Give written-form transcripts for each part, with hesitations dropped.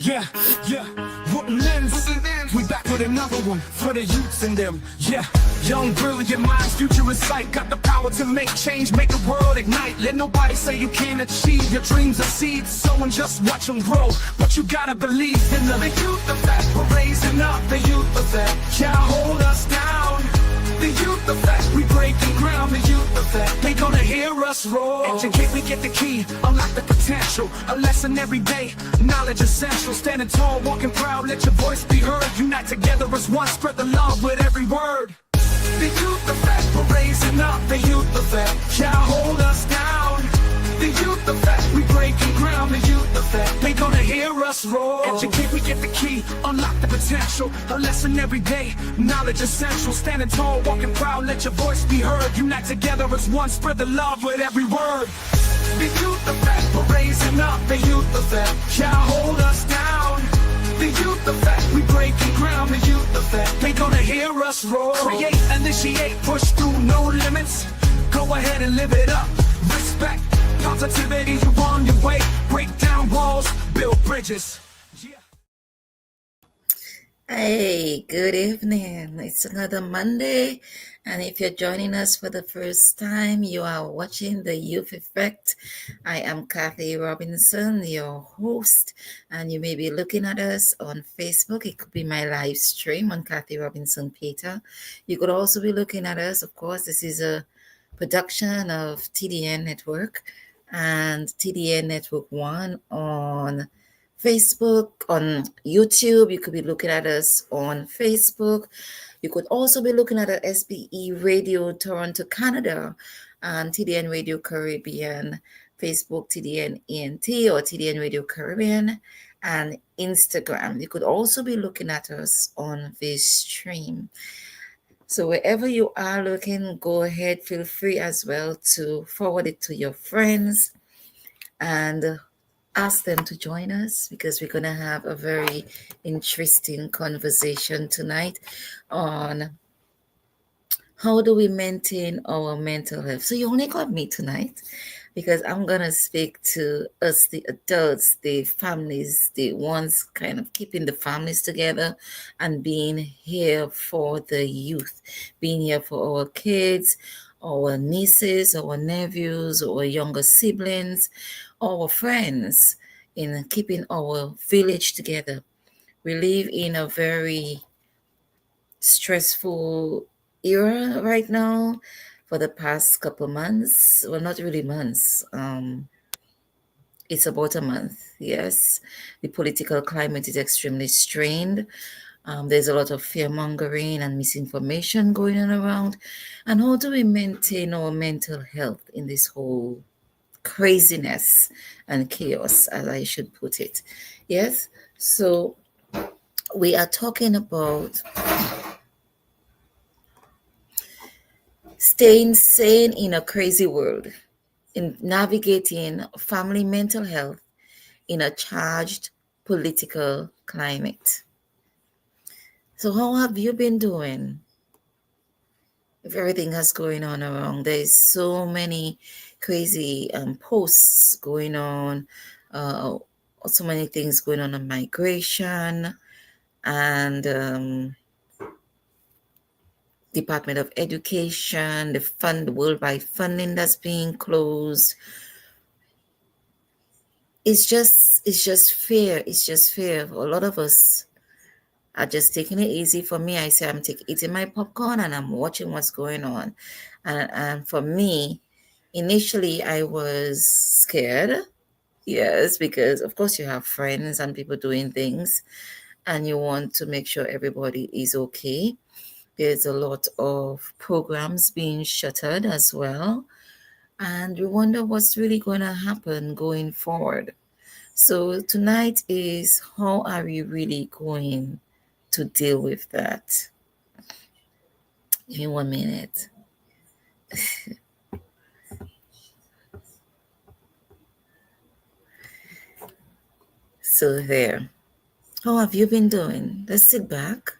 Yeah, yeah, wouldn't lens. We back with another one for the youths in them. Yeah, young, brilliant minds, future in sight. Got the power to make change, make the world ignite. Let nobody say you can't achieve. Your dreams are seeds, sow and just watch them grow. But you gotta believe in them. The youth effect, we're raising up the youth effect. Can't hold us down. The youth effect, we breaking ground. The youth effect, they gonna hear us roar. Educate, we get the key, unlock the potential. A lesson every day, knowledge essential. Standing tall, walking proud, let your voice be heard. Unite together as one, spread the love with every word. The youth effect, we're raising up. The youth effect, can't hold us down. The youth effect, we breaking ground. The youth effect, they gonna hear us roar. Educate, we get the key, unlock the potential. A lesson every day, knowledge essential. Standing tall, walking proud, let your voice be heard. Unite together as one, spread the love with every word. The youth effect, we're raising up. The youth effect, can't hold us down. The youth effect, we breaking ground. The youth effect, they gonna hear us roar. Create, initiate, push through, no limits. Go ahead and live it up. Respect, positivity, you on your way. Break down walls, build bridges. Yeah. Hey, good evening. It's another Monday, and if you're joining us for the first time, you are watching The Youth Effect. I am Kathy Robinson, your host, and you may be looking at us on Facebook. It could be my live stream on Kathy Robinson Peter. You could also be looking at us, of course, this is a production of TDN Network and TDN Network 1 on Facebook, on YouTube. You could be looking at us on Facebook. You could also be looking at SBE Radio Toronto, Canada, and TDN Radio Caribbean, Facebook TDN ENT or TDN Radio Caribbean, and Instagram. You could also be looking at us on this stream. So wherever you are looking, go ahead, feel free as well to forward it to your friends and ask them to join us, because we're going to have a very interesting conversation tonight on how do we maintain our mental health. So you only got me tonight because I'm going to speak to us, the adults, the families, the ones kind of keeping the families together and being here for the youth, being here for our kids, our nieces, our nephews, our younger siblings, our friends, in keeping our village together. We live in a very stressful era right now for the past couple months. Well, not really months. It's about a month, yes. The political climate is extremely strained. There's a lot of fear-mongering and misinformation going on around. And how do we maintain our mental health in this whole craziness and chaos, as I should put it? Yes, so we are talking about staying sane in a crazy world, in navigating family mental health in a charged political climate. So how have you been doing? If everything that's going on around, there's so many crazy posts going on, so many things going on migration and Department of Education, the worldwide funding that's being closed. It's just fear. It's just fear. A lot of us are just taking it easy. For me, I say I'm eating my popcorn and I'm watching what's going on. And for me, initially I was scared. Yes, because of course you have friends and people doing things and you want to make sure everybody is okay. There's a lot of programs being shuttered as well. And we wonder what's really going to happen going forward. So tonight is how are we really going to deal with that? Give me 1 minute. So there. How have you been doing? Let's sit back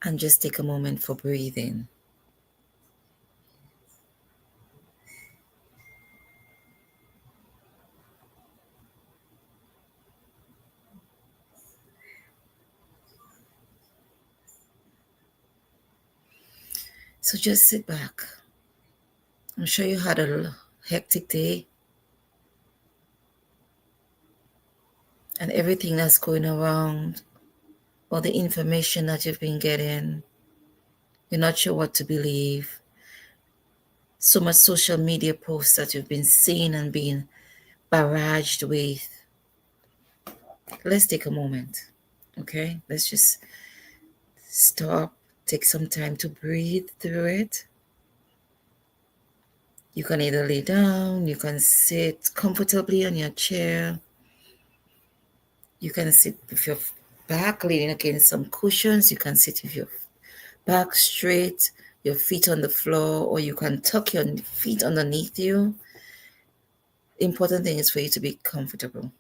and just take a moment for breathing. So just sit back. I'm sure you had a hectic day, and everything that's going around, all the information that you've been getting, you're not sure what to believe. So much social media posts that you've been seeing and being barraged with. Let's take a moment, okay? Let's just stop, take some time to breathe through it. You can either lay down, you can sit comfortably on your chair, you can sit with your back leaning against some cushions, you can sit with your back straight, your feet on the floor, or you can tuck your feet underneath you. The important thing is for you to be comfortable.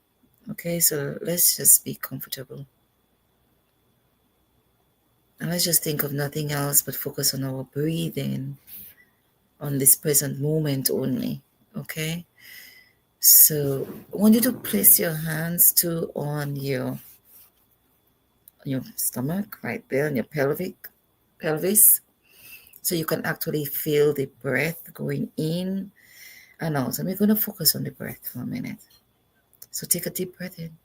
Okay, so let's just be comfortable. And let's just think of nothing else but focus on our breathing, on this present moment only. Okay, so I want you to place your hands too on your stomach, right there, on your pelvis, so you can actually feel the breath going in and out. And we're going to focus on the breath for a minute. So take a deep breath in.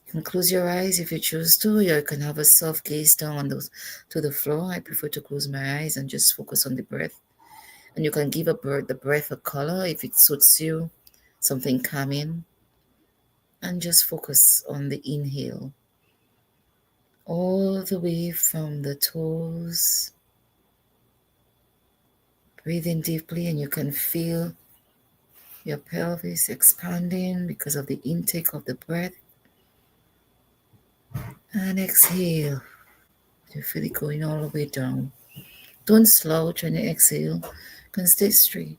You can close your eyes if you choose to, or you can have a soft gaze down to the floor. I prefer to close my eyes and just focus on the breath. And you can give the breath a color if it suits you, something calming. And just focus on the inhale, all the way from the toes. Breathe in deeply, and you can feel your pelvis expanding because of the intake of the breath. And exhale. You feel it going all the way down. Don't slouch when you exhale. You can stay straight.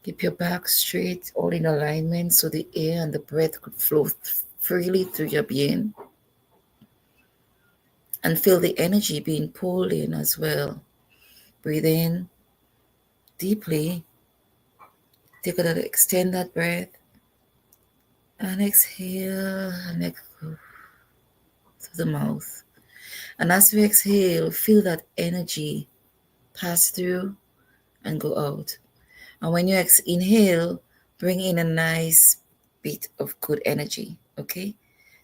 Keep your back straight, all in alignment, so the air and the breath could flow freely through your being. And feel the energy being pulled in as well. Breathe in deeply. Take a little, extend that breath. And exhale and exhale through the mouth. And as we exhale, feel that energy pass through and go out. And when you inhale, bring in a nice bit of good energy, okay?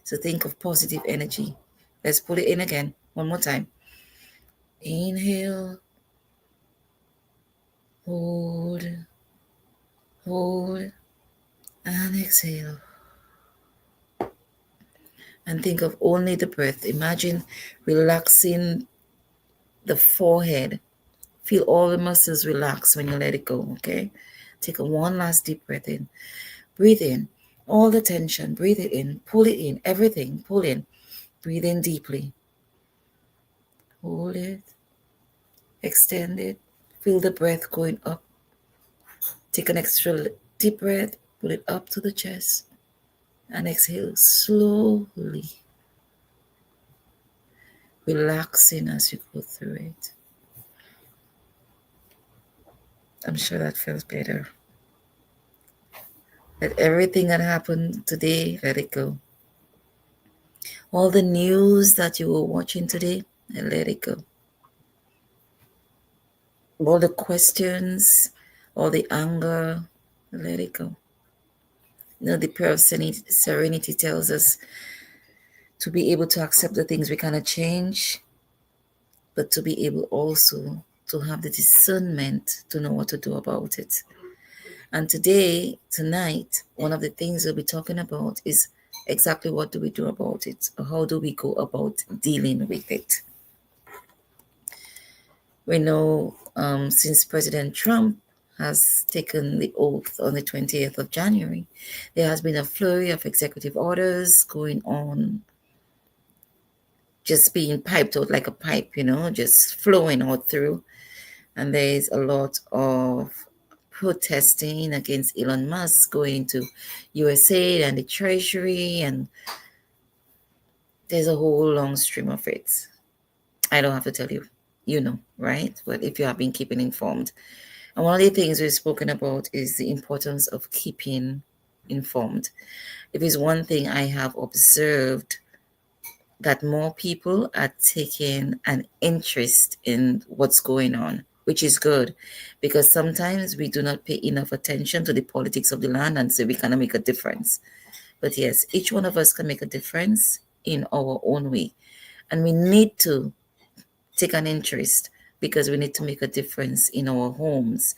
So think of positive energy. Let's pull it in again, one more time. Inhale, hold, and exhale. And think of only the breath. Imagine relaxing the forehead. Feel all the muscles relax when you let it go, okay? Take one last deep breath in. Breathe in all the tension. Breathe it in. Pull it in. Everything. Pull in. Breathe in deeply. Hold it. Extend it. Feel the breath going up. Take an extra deep breath. Pull it up to the chest. And exhale slowly. Relaxing as you go through it. I'm sure that feels better. Let everything that happened today, let it go. All the news that you were watching today, and let it go. All the questions, all the anger, let it go. You know, the prayer of serenity tells us to be able to accept the things we cannot change, but to be able also to have the discernment to know what to do about it. And tonight, one of the things we'll be talking about is exactly what do we do about it, or how do we go about dealing with it. We know since President Trump has taken the oath on the 20th of January, there has been a flurry of executive orders going on, just being piped out like a pipe, just flowing out through. And there's a lot of protesting against Elon Musk going to USA and the Treasury, and there's a whole long stream of it. I don't have to tell you, right? But if you have been keeping informed. And one of the things we've spoken about is the importance of keeping informed. If it's one thing I have observed, that more people are taking an interest in what's going on which is good, because sometimes we do not pay enough attention to the politics of the land and say we cannot make a difference. But yes, each one of us can make a difference in our own way. And we need to take an interest because we need to make a difference in our homes.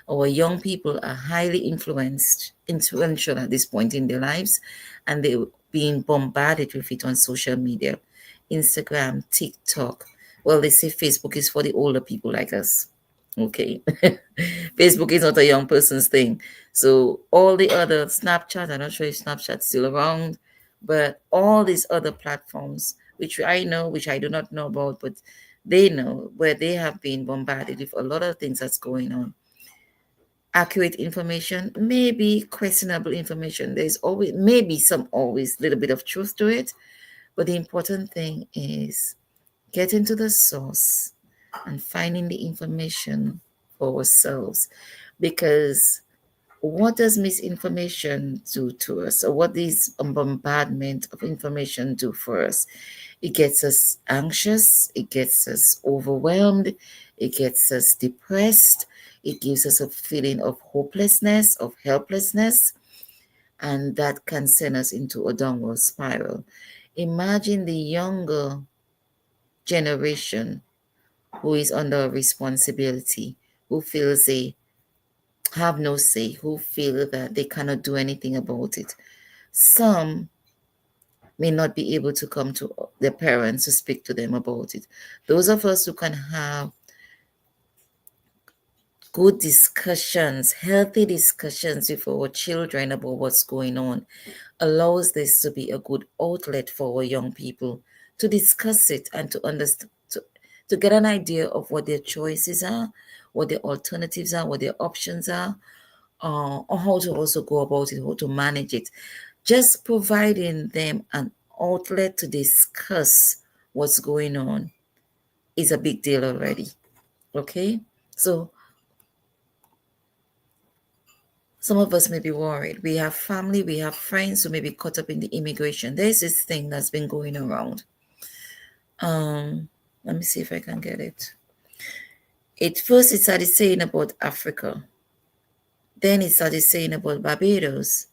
Our young people are highly influential at this point in their lives, and they're being bombarded with it on social media, Instagram, TikTok. Well, they say Facebook is for the older people like us. Okay. Facebook is not a young person's thing. So all the other Snapchat, I'm not sure if Snapchat's still around, but all these other platforms, which I know, which I do not know about, but they know, where they have been bombarded with a lot of things that's going on. Accurate information, maybe questionable information. There's always maybe some always little bit of truth to it, but the important thing is getting to the source and finding the information for ourselves. Because what does misinformation do to us, or what does bombardment of information do for us? It gets us anxious, it gets us overwhelmed, it gets us depressed, it gives us a feeling of hopelessness, of helplessness, and that can send us into a downward spiral. Imagine the younger generation who is under responsibility, who feels they have no say, who feel that they cannot do anything about it. Some may not be able to come to their parents to speak to them about it. Those of us who can have good discussions, healthy discussions with our children about what's going on, allows this to be a good outlet for our young people to discuss it and to understand, to get an idea of what their choices are, what their alternatives are, what their options are, or how to also go about it, how to manage it. Just providing them an outlet to discuss what's going on is a big deal already. Okay? So some of us may be worried. We have family, we have friends who may be caught up in the immigration. There's this thing that's been going around. Let me see if I can get it. It started saying about Africa. Then it started saying about Barbados.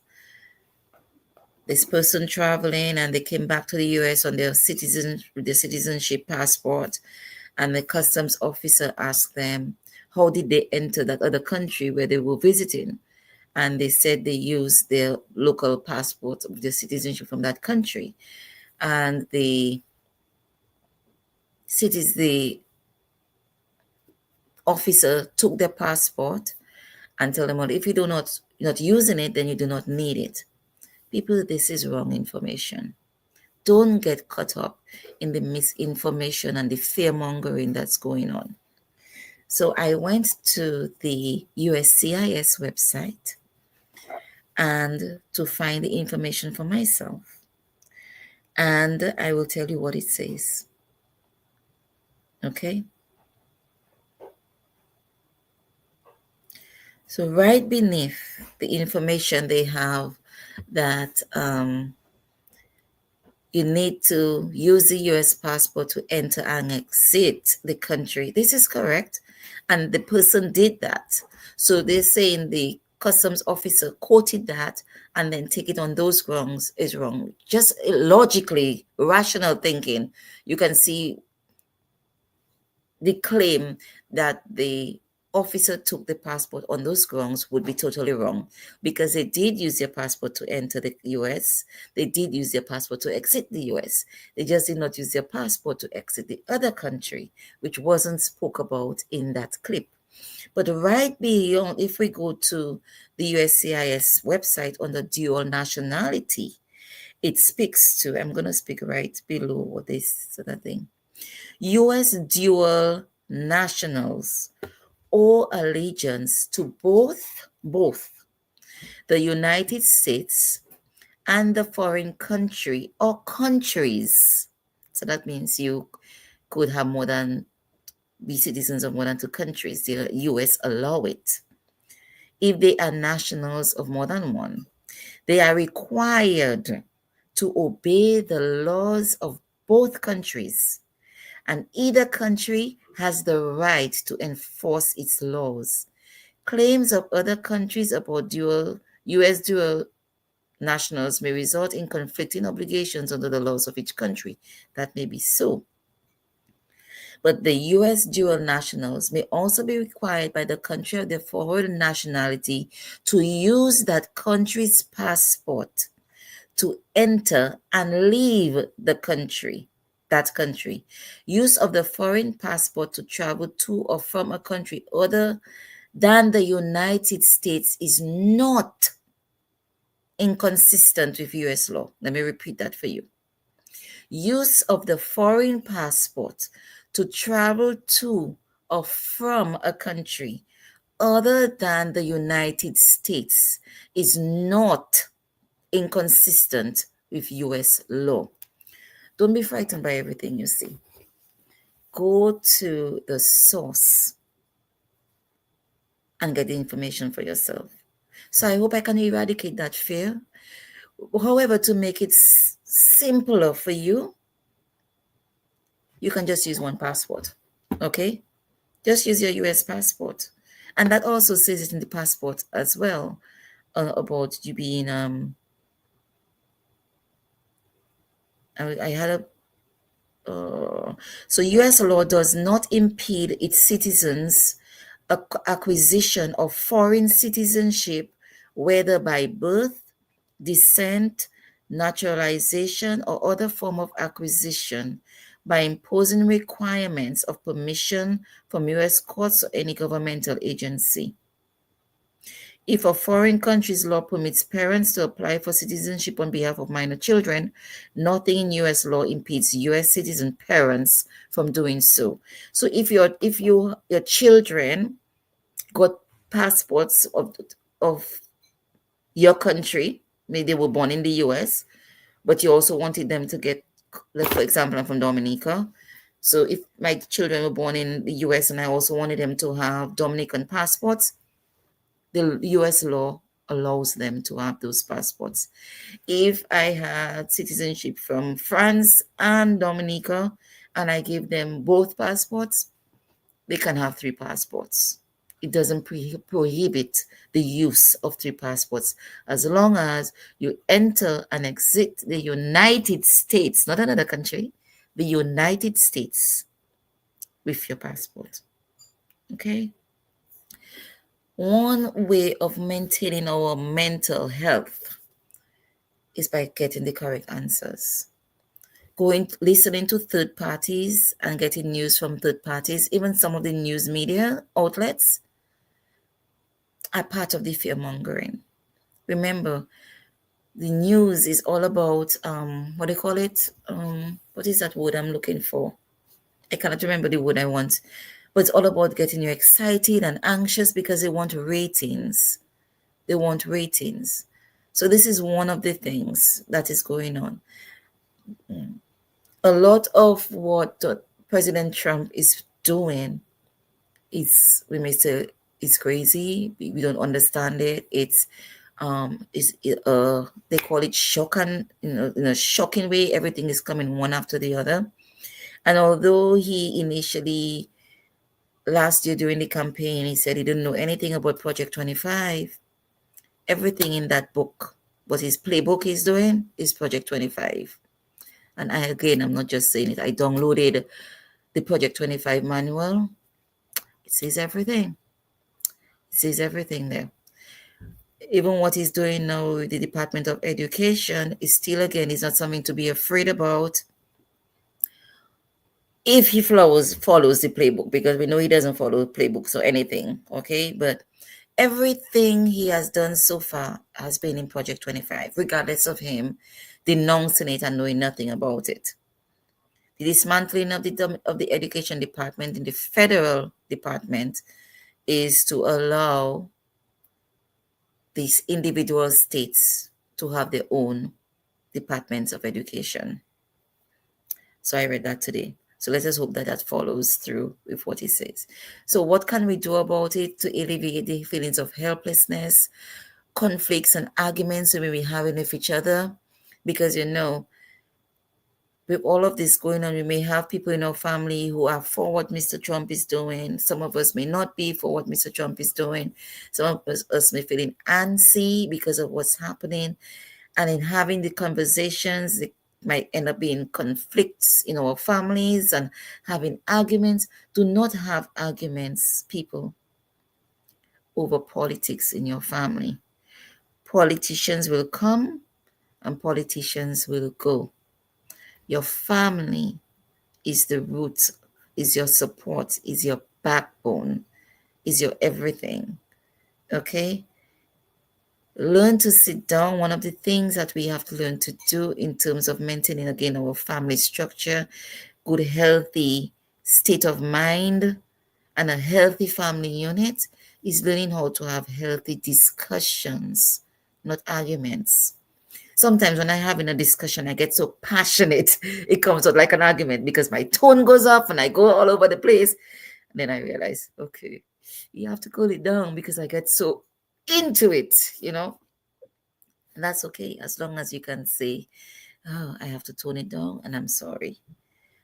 This person traveling and they came back to the US on their citizenship passport, and the customs officer asked them how did they enter that other country where they were visiting, and they said they used their local passport of their citizenship from that country, and the officer took their passport and told them, well, if you do not not using it, then you do not need it. People, this is wrong information. Don't get caught up in the misinformation and the fear mongering that's going on. So I went to the USCIS website and to find the information for myself. And I will tell you what it says. Okay? So right beneath the information they have that you need to use the US passport to enter and exit the country. This is correct. And the person did that. So they're saying the customs officer quoted that and then take it on those grounds is wrong. Just logically, rational thinking, you can see the claim that the officer took the passport on those grounds would be totally wrong, because they did use their passport to enter the US. They did use their passport to exit the US. They just did not use their passport to exit the other country, which wasn't spoke about in that clip. But right beyond, if we go to the USCIS website under dual nationality, it speaks to, I'm going to speak right below what this sort of thing. US dual nationals owe allegiance to both the United States and the foreign country or countries. So that means you could have be citizens of more than two countries. The US allow it. If they are nationals of more than one, they are required to obey the laws of both countries, and either country has the right to enforce its laws. Claims of other countries about U.S. dual nationals may result in conflicting obligations under the laws of each country. That may be so. But the U.S. dual nationals may also be required by the country of their foreign nationality to use that country's passport to enter and leave the country, that country. Use of the foreign passport to travel to or from a country other than the United States is not inconsistent with US law. Let me repeat that for you. Use of the foreign passport to travel to or from a country other than the United States is not inconsistent with US law. Don't be frightened by everything you see. Go to the source and get the information for yourself. So I hope I can eradicate that fear. However, to make it simpler for you, you can just use one passport. Okay? Just use your US passport. And that also says it in the passport as well about you being I had a so US law does not impede its citizens acquisition of foreign citizenship, whether by birth, descent, naturalization, or other form of acquisition, by imposing requirements of permission from US courts or any governmental agency. If a foreign country's law permits parents to apply for citizenship on behalf of minor children, nothing in US law impedes US citizen parents from doing so. So if your children got passports of your country, maybe they were born in the US, but you also wanted them to get, like for example, I'm from Dominica. So if my children were born in the US and I also wanted them to have Dominican passports, the US law allows them to have those passports. If I had citizenship from France and Dominica and I gave them both passports, they can have 3 passports. It doesn't prohibit the use of 3 passports as long as you enter and exit the United States, not another country, the United States with your passport. Okay? One way of maintaining our mental health is by getting the correct answers. Listening to third parties and getting news from third parties, even some of the news media outlets, are part of the fear mongering. Remember, the news is all about what do you call it? What is that word I'm looking for? I cannot remember the word I want. But it's all about getting you excited and anxious because they want ratings. They want ratings. So this is one of the things that is going on. A lot of what President Trump is doing is, we may say, it's crazy. We don't understand it. It's they call it shocking, in a shocking way. Everything is coming one after the other. And although he initially, last year during the campaign, he said he didn't know anything about Project 25, everything in that book, what his playbook is doing, is Project 25. And I'm not just saying it. I downloaded the Project 25 manual. It says everything. It says everything there. Even what he's doing now with the Department of Education is still, again, is not something to be afraid about if he follows the playbook, because we know he doesn't follow playbooks or anything, okay? But everything he has done so far has been in Project 25, regardless of him denouncing it and knowing nothing about it. The dismantling of the Education Department in the federal department is to allow these individual states to have their own departments of education. So I read that today. So let us hope that that follows through with what he says. So what can we do about it to alleviate the feelings of helplessness, conflicts and arguments we may be having with each other? Because, with all of this going on, we may have people in our family who are for what Mr. Trump is doing. Some of us may not be for what Mr. Trump is doing. Some of us may feeling antsy because of what's happening. And in having the conversations, it might end up being conflicts in our families and having arguments. Do not have arguments, people, over politics in your family. Politicians will come and politicians will go. Your family is the root, is your support, is your backbone, is your everything. Okay? Learn to sit down. One of the things that we have to learn to do in terms of maintaining again our family structure, good, healthy state of mind, and a healthy family unit is learning how to have healthy discussions, not arguments. Sometimes when I'm having a discussion, I get so passionate, it comes out like an argument because my tone goes up and I go all over the place. And then I realize, okay, you have to cool it down because I get so into it, you know. And that's okay as long as you can say, oh, I have to tone it down and I'm sorry.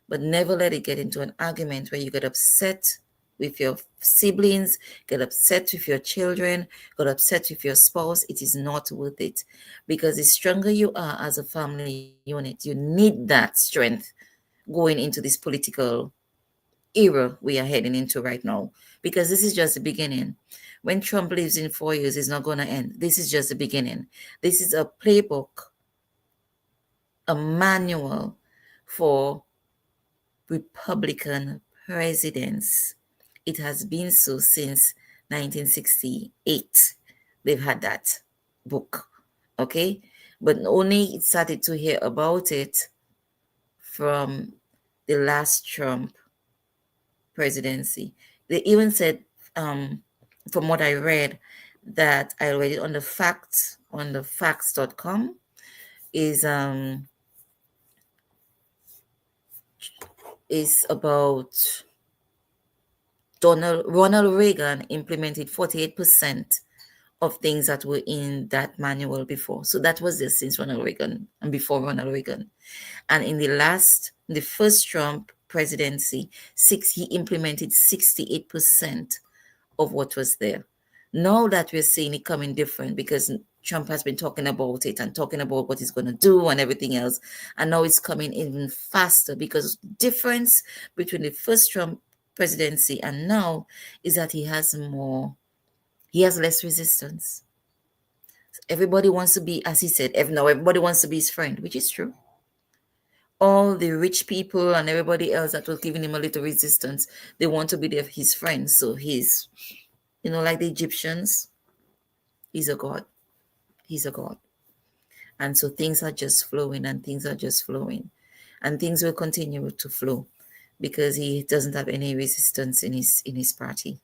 But never let it get into an argument where you get upset with your siblings, get upset with your children, get upset with your spouse. It is not worth it because the stronger you are as a family unit, you need that strength going into this political era we are heading into right now, because this is just the beginning. When Trump lives in 4 years, it's not going to end. This is just the beginning. This is a playbook, a manual for Republican presidents. It has been so since 1968. They've had that book, okay? But only started to hear about it from the last Trump presidency. They even said, from what I read, that I read it on the facts.com, is about Ronald Reagan implemented 48% of things that were in that manual before. So that was there since Ronald Reagan and before Ronald Reagan. And in the first Trump presidency, he implemented 68% of what was there. Now that we're seeing it coming different because Trump has been talking about it and talking about what he's going to do and everything else. And now it's coming even faster because the difference between the first Trump presidency and now is that he has less resistance. Everybody wants to be, as he said, now everybody wants to be his friend, which is true. All the rich people and everybody else that was giving him a little resistance, they want to be his friends. So he's, like the Egyptians, he's a god. He's a god. And so things are just flowing and things are just flowing. And things will continue to flow because he doesn't have any resistance in his party.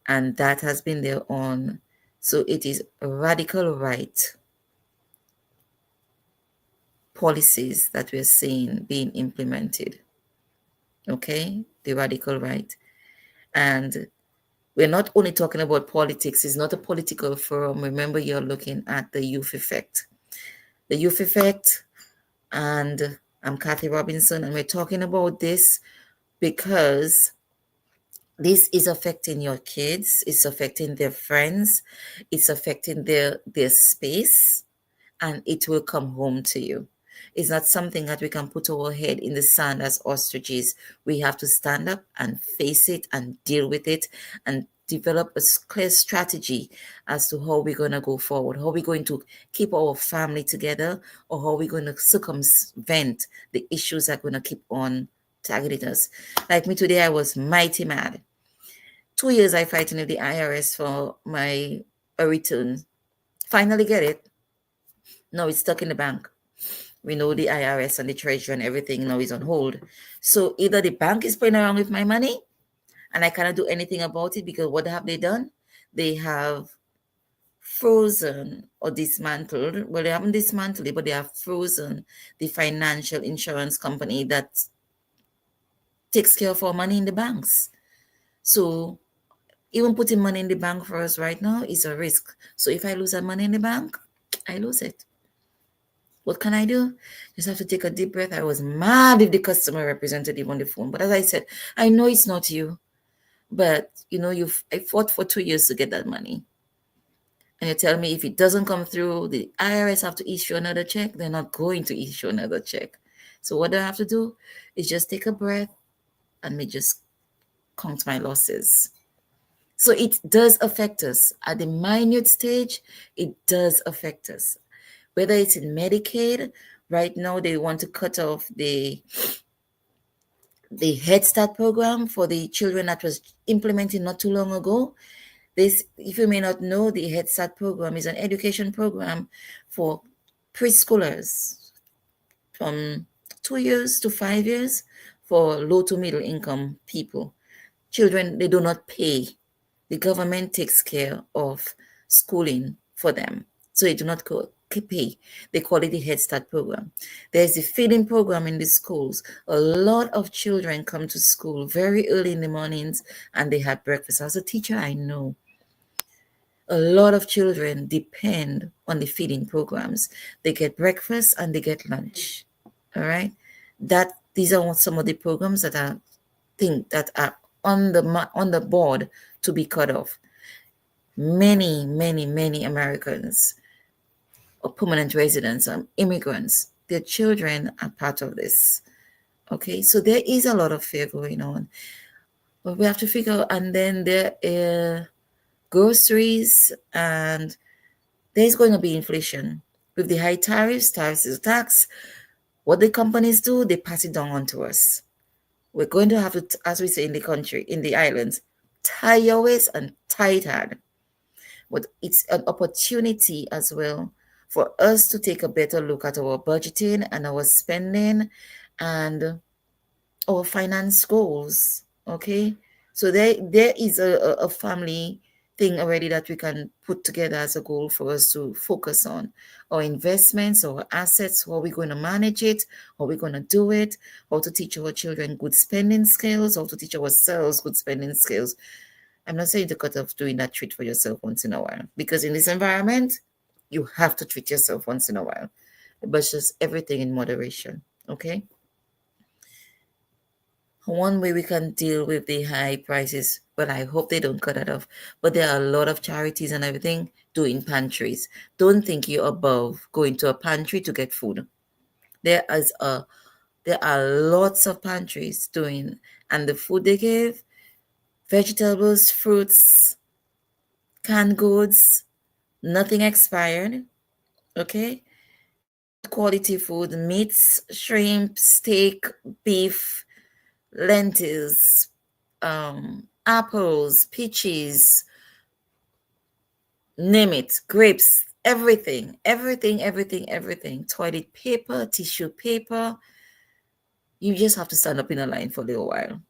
And that has been there on. So it is radical right policies that we're seeing being implemented. Okay? The radical right. And we're not only talking about politics. It's not a political forum. Remember, you're looking at the youth effect. The youth effect, and I'm Kathy Robinson, and we're talking about this because this is affecting your kids, it's affecting their friends, it's affecting their space, and it will come home to you. It's not something that we can put our head in the sand as ostriches. We have to stand up and face it and deal with it and develop a clear strategy as to how we're going to go forward, how we're going to keep our family together, or how we're going to circumvent the issues that are going to keep on targeting us. Like me today, I was mighty mad. 2 years I fighting with the IRS for my return. Finally get it. Now it's stuck in the bank. We know the IRS and the treasury and everything now is on hold. So either the bank is playing around with my money and I cannot do anything about it because what have they done? They have frozen or dismantled. Well, they haven't dismantled it, but they have frozen the financial insurance company that takes care of our money in the banks. So even putting money in the bank for us right now is a risk. So if I lose that money in the bank, I lose it. What can I do? Just have to take a deep breath. I was mad with the customer representative on the phone. But as I said, I know it's not you. But I fought for 2 years to get that money. And you tell me if it doesn't come through, the IRS have to issue another check. They're not going to issue another check. So what do I have to do? Is just take a breath and me just count my losses. So it does affect us. At the minute stage, it does affect us. Whether it's in Medicaid, right now they want to cut off the Head Start program for the children that was implemented not too long ago. This, if you may not know, the Head Start program is an education program for preschoolers from 2 years to 5 years for low to middle income people. Children, they do not pay. The government takes care of schooling for them. So they do not pay. They call it the Head Start program. There's a feeding program in the schools. A lot of children come to school very early in the mornings and they have breakfast. As a teacher, I know a lot of children depend on the feeding programs. They get breakfast and they get lunch. All right. These are some of the programs that are on the board to be cut off. Many, many, many Americans or permanent residents, immigrants, their children are part of this. Okay, so there is a lot of fear going on. But we have to figure out, and then there are groceries, and there's going to be inflation. With the high tariffs is a tax. What the companies do, they pass it down onto us. We're going to have to, as we say in the country, in the islands, tie your waist and tie it hard. But it's an opportunity as well for us to take a better look at our budgeting and our spending and our finance goals. Okay, so there is a family thing already that we can put together as a goal for us to focus on our investments, our assets, how we're going to manage it, how we're going to do it, how to teach our children good spending skills, how to teach ourselves good spending skills. I'm not saying to cut off doing that treat for yourself once in a while, because in this environment, you have to treat yourself once in a while, but just everything in moderation. Okay. One way we can deal with the high prices, well, I hope they don't cut it off, but there are a lot of charities and everything doing pantries. Don't think you're above going to a pantry to get food. There are lots of pantries doing, and the food they give, vegetables, fruits, canned goods, nothing expired. Okay, quality food, meats, shrimp, steak, beef, lentils, apples, peaches, name it, grapes, everything, toilet paper, tissue paper. You just have to stand up in a line for a little while.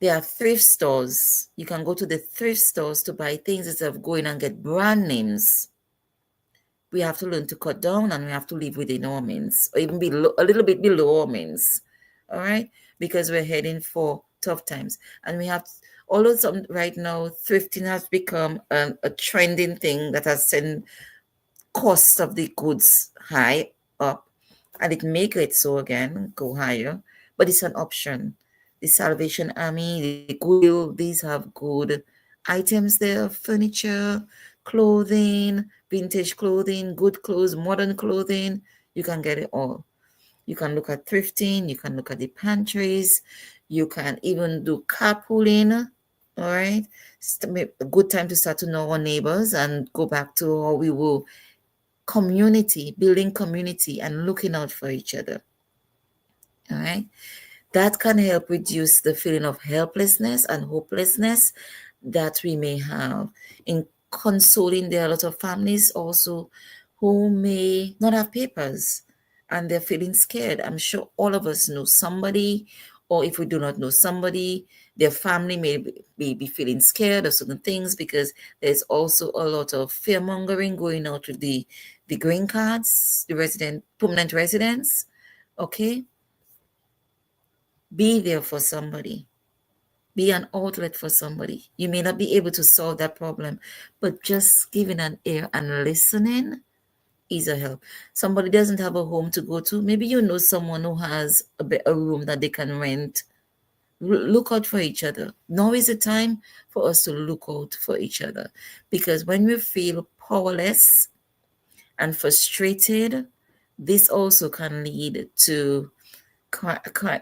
There are thrift stores. You can go to the thrift stores to buy things instead of going and get brand names. We have to learn to cut down, and we have to live within our means, or even a little bit below our means. All right, because we're heading for tough times, and we have, although right now thrifting has become a trending thing that has sent costs of the goods high up, and it may get so again go higher, but it's an option. The Salvation Army, the Goodwill, these have good items there: furniture, clothing, vintage clothing, good clothes, modern clothing. You can get it all. You can look at thrifting. You can look at the pantries. You can even do carpooling. All right. It's a good time to start to know our neighbors and go back to how we were building community and looking out for each other. All right. That can help reduce the feeling of helplessness and hopelessness that we may have. In consoling, there are a lot of families also who may not have papers and they're feeling scared. I'm sure all of us know somebody, or if we do not know somebody, their family may be feeling scared of certain things, because there's also a lot of fear mongering going out with the green cards, the permanent residents. Okay. Be there for somebody. Be an outlet for somebody. You may not be able to solve that problem, but just giving an ear and listening is a help. Somebody doesn't have a home to go to. Maybe you know someone who has a room that they can rent. Look out for each other. Now is the time for us to look out for each other, because when we feel powerless and frustrated, this also can lead to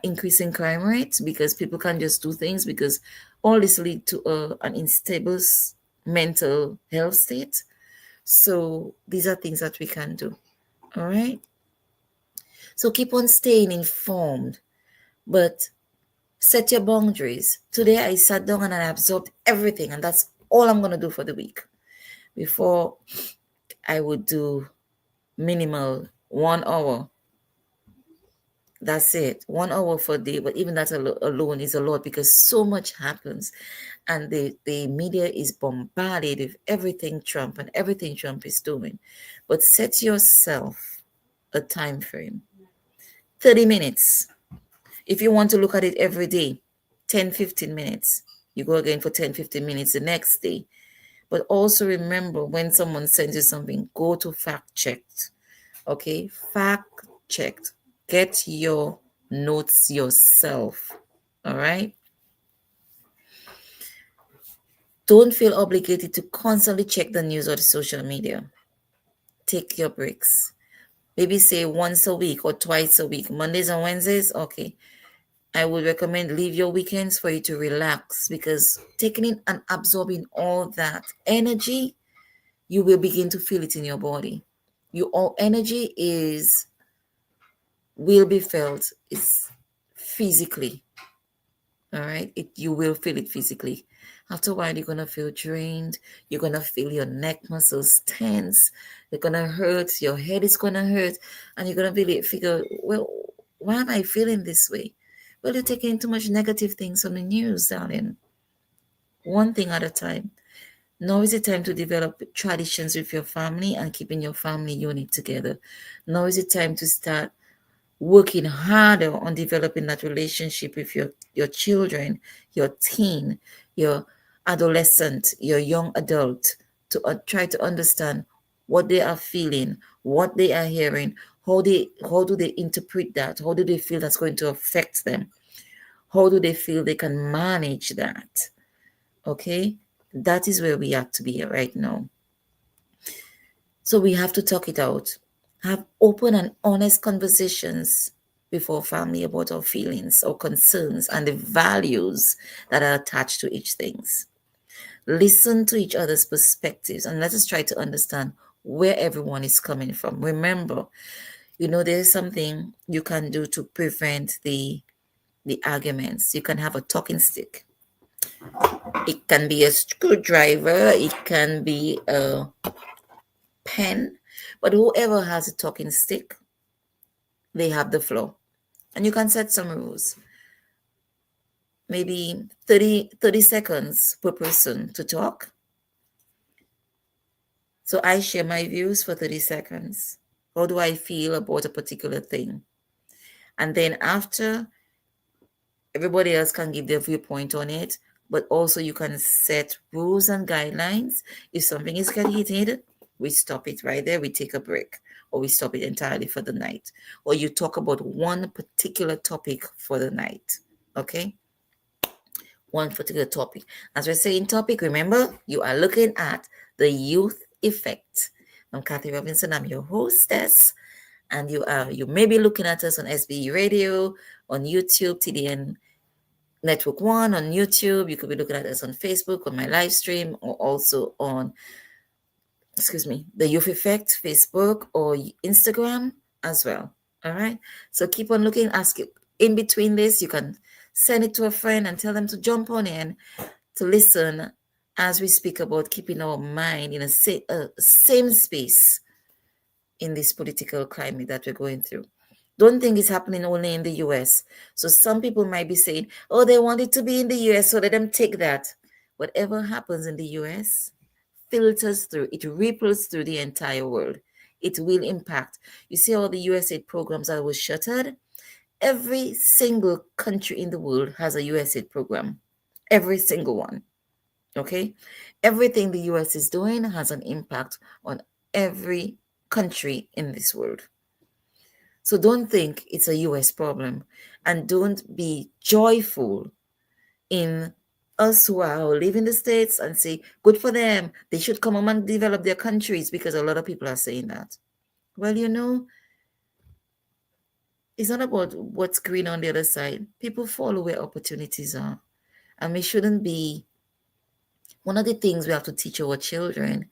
increasing crime rates, because people can't just do things, because all this lead to an unstable mental health state. So these are things that we can do. All right. So keep on staying informed, but set your boundaries. Today I sat down and I absorbed everything, and that's all I'm going to do for the week. Before, I would do minimal 1 hour. That's it, 1 hour for a day. But even that alone is a lot, because so much happens, and the media is bombarded with everything Trump and everything Trump is doing. But set yourself a time frame, 30 minutes. If you want to look at it every day, 10-15 minutes. You go again for 10-15 minutes the next day. But also remember, when someone sends you something, go to fact checked. Okay? Fact checked. Get your notes yourself. All right? Don't feel obligated to constantly check the news or the social media. Take your breaks. Maybe say once a week or twice a week, Mondays and Wednesdays. Okay. I would recommend leave your weekends for you to relax, because taking in and absorbing all that energy, you will begin to feel it in your body. Your all energy will be felt is physically. All right, you will feel it physically. After a while, you're gonna feel drained. You're gonna feel your neck muscles tense. You're gonna hurt. Your head is gonna hurt, and you're gonna really figure, well, why am I feeling this way? Well, you're taking in too much negative things from the news, darling. One thing at a time. Now is the time to develop traditions with your family and keeping your family unit together. Now is the time to start working harder on developing that relationship with your children, your teen, your adolescent, your young adult, to try to understand what they are feeling, what they are hearing, how do they interpret that, how do they feel that's going to affect them, how do they feel they can manage that. Okay, that is where we have to be right now. So we have to talk it out, have open and honest conversations before family about our feelings, our concerns, and the values that are attached to each things. Listen to each other's perspectives, and let us try to understand where everyone is coming from. Remember, there's something you can do to prevent the arguments. You can have a talking stick. It can be a screwdriver, it can be a pen, but whoever has a talking stick, they have the floor. And you can set some rules. Maybe 30 seconds per person to talk. So I share my views for 30 seconds. How do I feel about a particular thing? And then after, everybody else can give their viewpoint on it, but also you can set rules and guidelines. If something is getting heated, we stop it right there, we take a break, or we stop it entirely for the night, or you talk about one particular topic for the night. Okay, one particular topic. As we're saying topic, remember, you are looking at the youth effect. I'm Kathy Robinson, I'm your hostess, and you may be looking at us on SBE Radio, on YouTube, TDN Network One on YouTube. You could be looking at us on Facebook on my live stream, or also on the Youth Effect Facebook or Instagram as well. All right, so keep on looking. Ask it in between this, you can send it to a friend and tell them to jump on in to listen as we speak about keeping our mind in a same space in this political climate that we're going through. Don't think it's happening only in the US. So some people might be saying, oh, they want it to be in the US, so let them take that. Whatever happens in the US filters through, it ripples through the entire world. It will impact. You see all the USAID programs that were shuttered? Every single country in the world has a USAID program. Every single one. Okay? Everything the US is doing has an impact on every country in this world. So don't think it's a US problem, and don't be joyful in us who are live in the States and say, good for them. They should come home and develop their countries, because a lot of people are saying that. Well, it's not about what's green on the other side. People follow where opportunities are. And we shouldn't be, one of the things we have to teach our children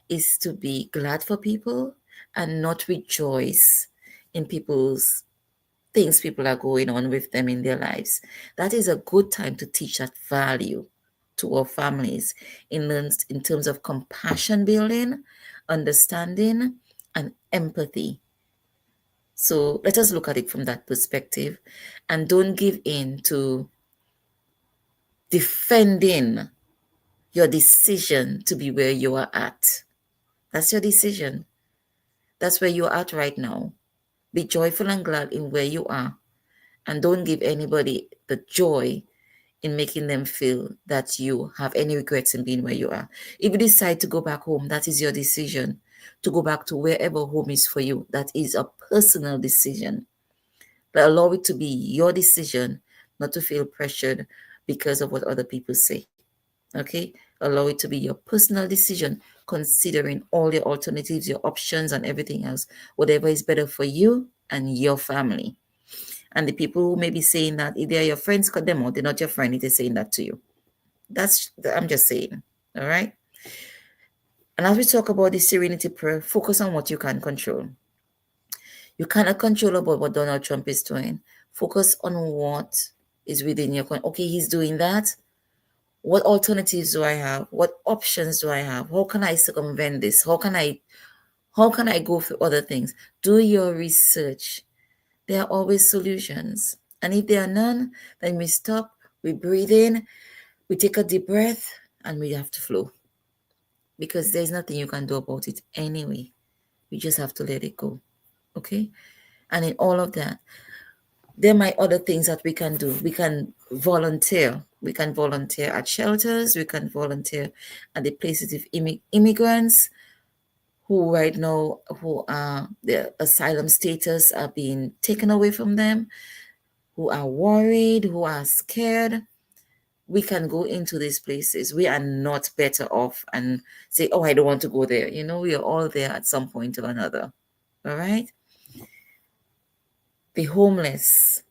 is to be glad for people and not rejoice in people's things people are going on with them in their lives. That is a good time to teach that value to our families in terms of compassion building, understanding, and empathy. So let us look at it from that perspective, and don't give in to defending your decision to be where you are at. That's your decision. That's where you're at right now. Be joyful and glad in where you are, and don't give anybody the joy in making them feel that you have any regrets in being where you are. If you decide to go back home, that is your decision. To go back to wherever home is for you, that is a personal decision. But allow it to be your decision, not to feel pressured because of what other people say. Okay? Allow it to be your personal decision, considering all your alternatives, your options, and everything else. Whatever is better for you and your family. And the people who may be saying that, if they're your friends, cut them out. They're not your friend if they're saying that to you. I'm just saying. All right? And as we talk about the serenity prayer, focus on what you can control. You cannot control about what Donald Trump is doing. Focus on what is within your control. Okay, he's doing that. What alternatives do I have? What options do I have? How can I circumvent this? How can I go for other things? Do your research. There are always solutions. And if there are none, then we stop, we breathe in, we take a deep breath, and we have to flow. Because there's nothing you can do about it anyway. You just have to let it go. Okay? And in all of that, there might other things that we can do. We can volunteer. We can volunteer at shelters. We can volunteer at the places of immigrants who right now, who are their asylum status are being taken away from them, who are worried, who are scared. We can go into these places. We are not better off and say, oh, I don't want to go there. We are all there at some point or another. All right? The homeless.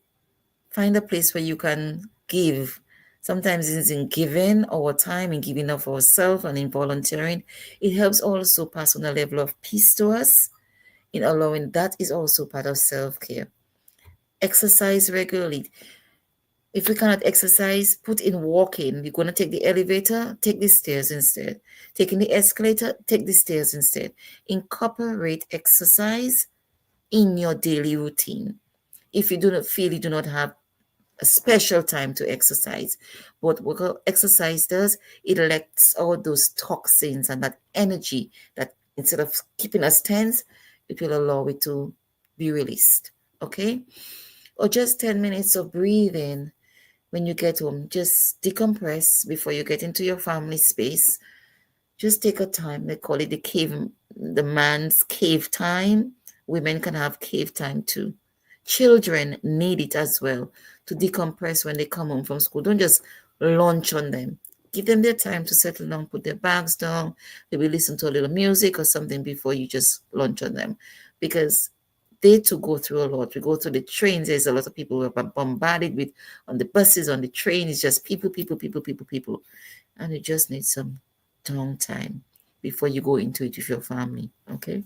Find a place where you can give. Sometimes it's in giving our time, in giving of ourselves, and in volunteering. It helps also pass on a level of peace to us, in allowing that is also part of self-care. Exercise regularly. If we cannot exercise, put in walking. You're going to take the elevator, take the stairs instead. Taking the escalator, take the stairs instead. Incorporate exercise in your daily routine. If you do not feel you do not have a special time to exercise, what exercise does, it lets out those toxins and that energy that instead of keeping us tense, it will allow it to be released. Okay? Or just 10 minutes of breathing when you get home. Just decompress before you get into your family space. Just take a time. They call it the man's cave time. Women can have cave time too. Children need it as well to decompress when they come home from school. Don't just launch on them. Give them their time to settle down, put their bags down, maybe listen to a little music or something before you just launch on them. Because they too go through a lot. We go through the trains. There's a lot of people who are bombarded with on the buses, on the train. It's just people. And you just need some downtime before you go into it with your family. Okay?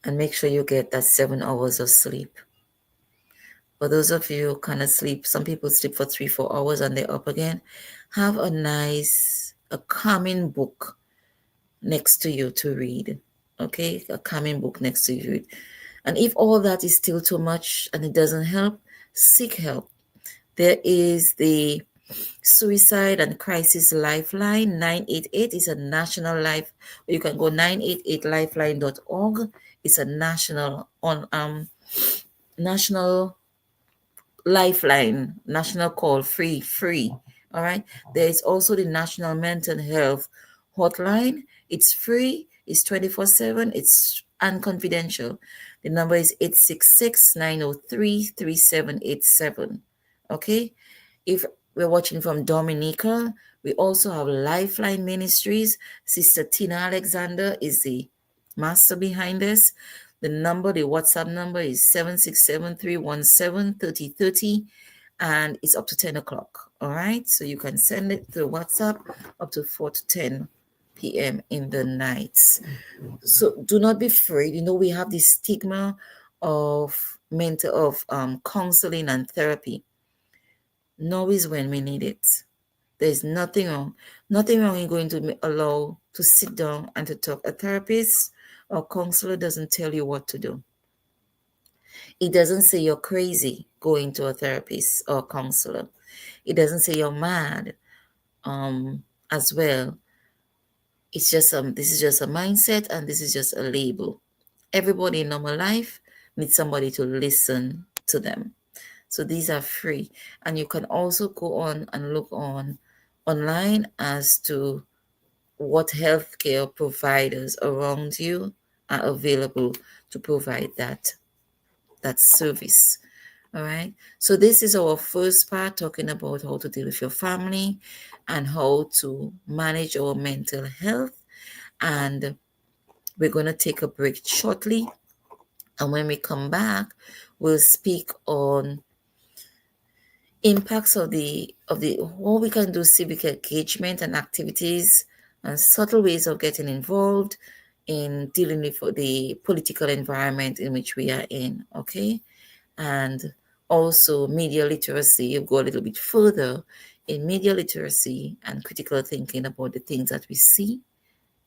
And make sure you get that 7 hours of sleep. For those of you who cannot sleep, some people sleep for 3-4 hours and they're up again. Have a calming book next to you to read. Okay? A calming book next to you. And if all that is still too much and it doesn't help, seek help. There is the Suicide and Crisis Lifeline. 988 is a national life. You can go 988lifeline.org. It's a national lifeline, national call, free. All right. There is also the National Mental Health Hotline. It's free, it's 24/7, it's unconfidential. The number is 866-903-3787. Okay? If we're watching from Dominica, we also have Lifeline Ministries. Sister Tina Alexander is the master behind this. The WhatsApp number is 767-317-3030, and it's up to 10 o'clock. All right. So you can send it through WhatsApp up to 4 to 10 p.m. in the nights. So do not be afraid. We have this stigma of counseling and therapy. Now is when we need it. There's nothing wrong. Nothing wrong in going to allow to sit down and to talk. A therapist or counselor doesn't tell you what to do. It doesn't say you're crazy going to a therapist or counselor. It doesn't say you're mad as well. It's just this is just a mindset, and this is just a label. Everybody in normal life needs somebody to listen to them. So these are free. And you can also go on and look online as to what healthcare providers around you are available to provide that service. All right. So this is our first part, talking about how to deal with your family and how to manage our mental health. And we're going to take a break shortly. And when we come back, we'll speak on impacts of the what we can do, civic engagement and activities, and subtle ways of getting involved in dealing with the political environment in which we are in. Okay. And also media literacy. You go a little bit further in media literacy and critical thinking about the things that we see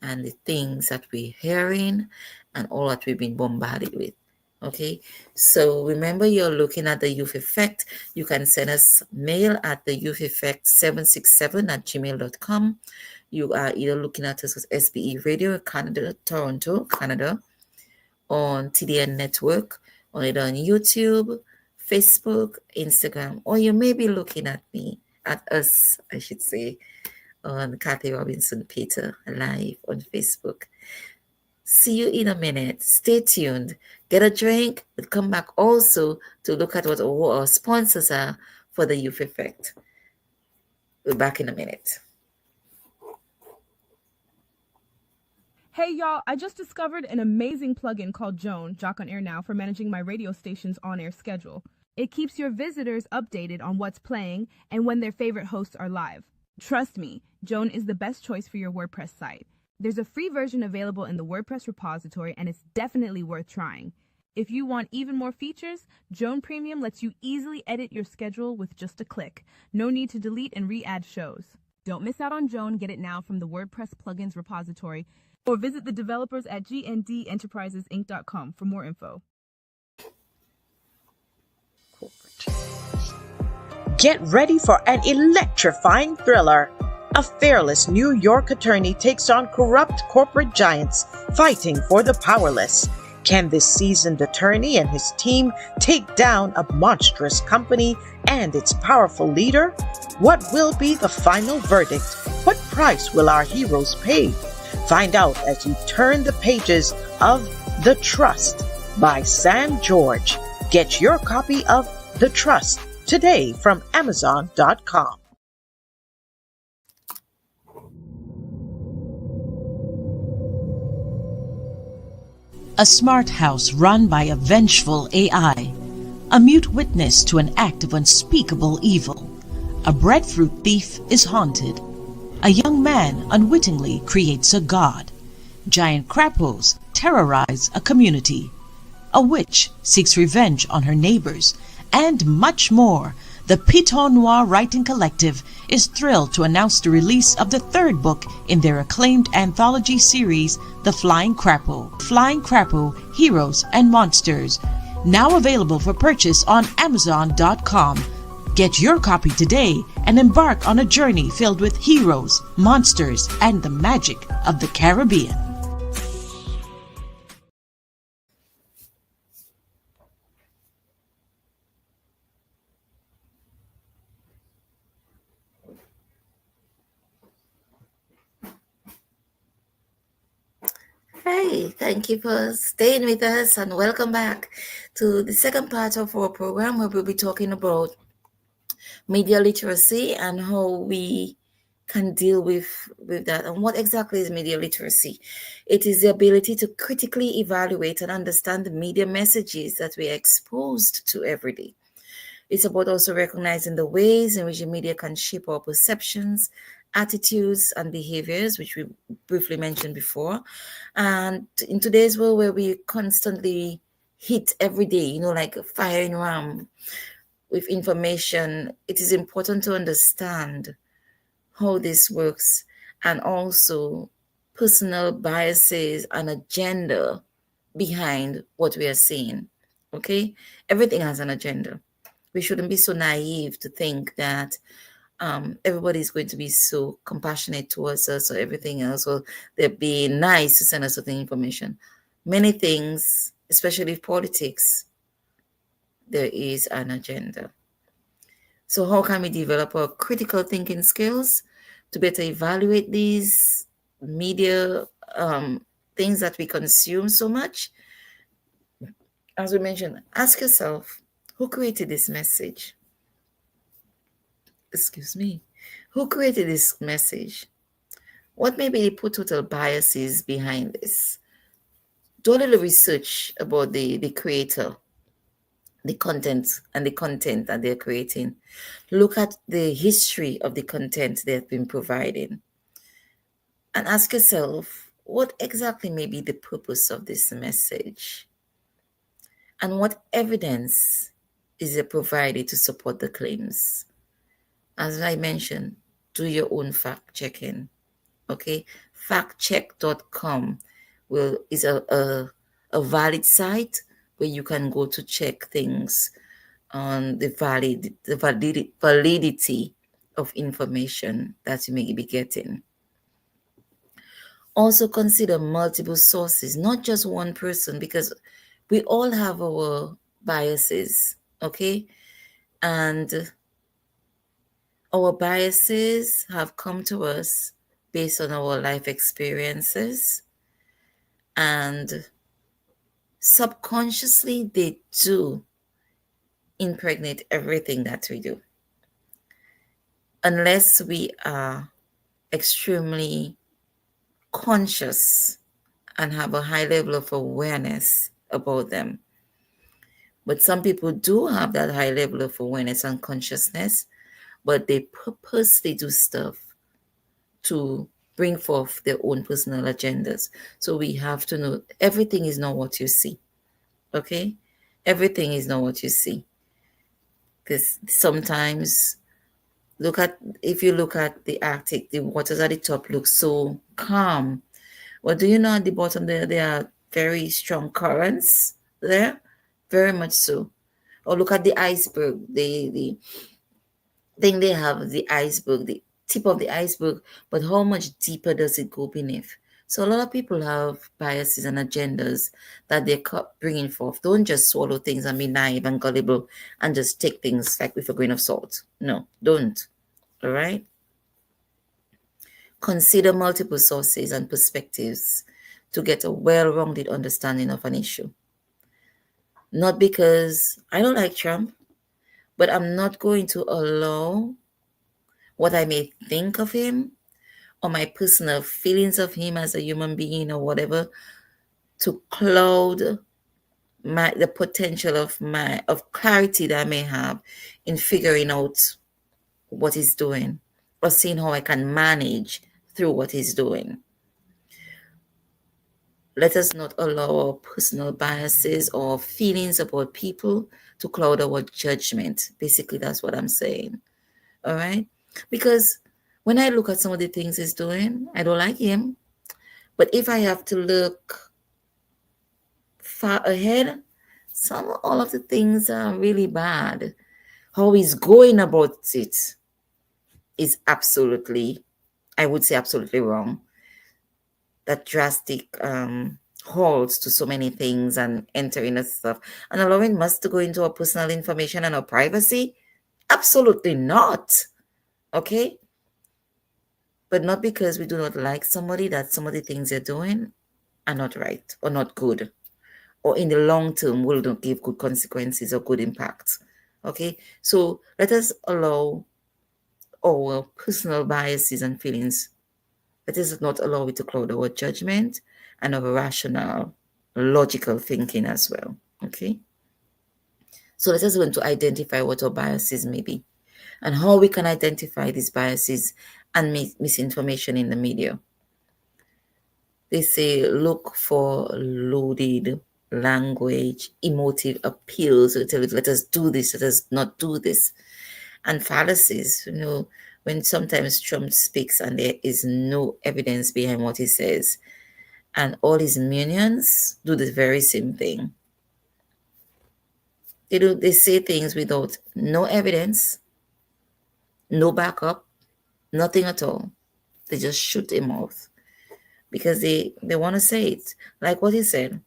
and the things that we're hearing and all that we've been bombarded with. Okay, so remember, you're looking at the Youth Effect. You can send us mail at the youtheffect767@gmail.com. You are either looking at us as SBE Radio Canada, Toronto, Canada, on TDN Network, or either on YouTube, Facebook, Instagram, or you may be looking at us, I should say, on Kathy Robinson Peter live on Facebook. See you in a minute. Stay tuned. Get a drink. We'll come back also to look at what our sponsors are for the Youth Effect. We're back in a minute. Hey y'all, I just discovered an amazing plugin called Joan, Jock on Air Now, for managing my radio station's on-air schedule. It keeps your visitors updated on what's playing and when their favorite hosts are live. Trust me, Joan is the best choice for your WordPress site. There's a free version available in the WordPress repository, and it's definitely worth trying. If you want even more features, Joan Premium lets you easily edit your schedule with just a click. No need to delete and re-add shows. Don't miss out on Joan. Get it now from the WordPress plugins repository, or visit the developers at gndenterprisesinc.com for more info. Get ready for an electrifying thriller. A fearless New York attorney takes on corrupt corporate giants fighting for the powerless. Can this seasoned attorney and his team take down a monstrous company and its powerful leader? What will be the final verdict? What price will our heroes pay? Find out as you turn the pages of The Trust by Sam George. Get your copy of The Trust today from Amazon.com. A smart house run by a vengeful AI, a mute witness to an act of unspeakable evil. A breadfruit thief is haunted. A young man unwittingly creates a god. Giant crapos terrorize a community. A witch seeks revenge on her neighbors, and much more. The Piton Noir Writing Collective is thrilled to announce the release of the third book in their acclaimed anthology series, The Flying Crapo. Flying Crapo, Heroes and Monsters. Now available for purchase on Amazon.com. Get your copy today and embark on a journey filled with heroes, monsters, and the magic of the Caribbean. Hi, thank you for staying with us and welcome back to the second part of our program where we'll be talking about media literacy and how we can deal with that. And what exactly is media literacy? It is the ability to critically evaluate and understand the media messages that we are exposed to every day. It's about also recognizing the ways in which the media can shape our perceptions, attitudes, and behaviors, which we briefly mentioned before. And in today's world where we constantly hit every day, like a firing ram with information, it is important to understand how this works and also personal biases and agenda behind what we are seeing. Okay? Everything has an agenda. We shouldn't be so naive to think that everybody's going to be so compassionate towards us or everything else, or they're being nice to send us certain information. Many things, especially politics, there is an agenda. So how can we develop our critical thinking skills to better evaluate these media things that we consume so much? As we mentioned, ask yourself, who created this message? Excuse me. Who created this message? What may be the total biases behind this? Do a little research about the creator, the content, and the content that they're creating. Look at the history of the content they've been providing. And ask yourself, what exactly may be the purpose of this message? And what evidence is it provided to support the claims? As I mentioned, do your own fact checking. Okay, factcheck.com is a valid site where you can go to check things on the validity of information that you may be getting. Also consider multiple sources, not just one person, because we all have our biases, okay? And our biases have come to us based on our life experiences, and subconsciously they do impregnate everything that we do. Unless we are extremely conscious and have a high level of awareness about them. But some people do have that high level of awareness and consciousness, but they purposely do stuff to bring forth their own personal agendas. So we have to know everything is not what you see. Okay? Everything is not what you see. Because sometimes if you look at the Arctic, the waters at the top look so calm. Well, do you know at the bottom there are very strong currents there? Very much so. Or look at the iceberg. The thing they have, the iceberg, the tip of the iceberg, but how much deeper does it go beneath? So a lot of people have biases and agendas that they're bringing forth. Don't just swallow things and be naive and gullible and just take things like with a grain of salt. No, don't. All right? Consider multiple sources and perspectives to get a well-rounded understanding of an issue. Not because I don't like Trump, but I'm not going to allow what I may think of him or my personal feelings of him as a human being or whatever to cloud the potential of clarity that I may have in figuring out what he's doing or seeing how I can manage through what he's doing. Let us not allow our personal biases or feelings about people to cloud our judgment. Basically, that's what I'm saying. All right? Because when I look at some of the things he's doing, I don't like him. But if I have to look far ahead, all of the things are really bad. How he's going about it is absolutely, I would say, absolutely wrong. That drastic halts to so many things and entering and stuff and allowing us to go into our personal information and our privacy? Absolutely not. Okay? But not because we do not like somebody, that some of the things they're doing, are not right or not good, or in the long term will not give good consequences or good impact. Okay, so let us allow our personal biases and feelings. Let us not allow it to cloud our judgment and our rational, logical thinking as well. Okay, so let us learn to identify what our biases may be and how we can identify these biases and misinformation in the media. They say look for loaded language, emotive appeals. So they tell you, let us do this, let us not do this. And fallacies, when sometimes Trump speaks and there is no evidence behind what he says, and all his minions do the very same thing. They say things without no evidence, no backup, nothing at all. They just shoot him off because they want to say it. Like what he said,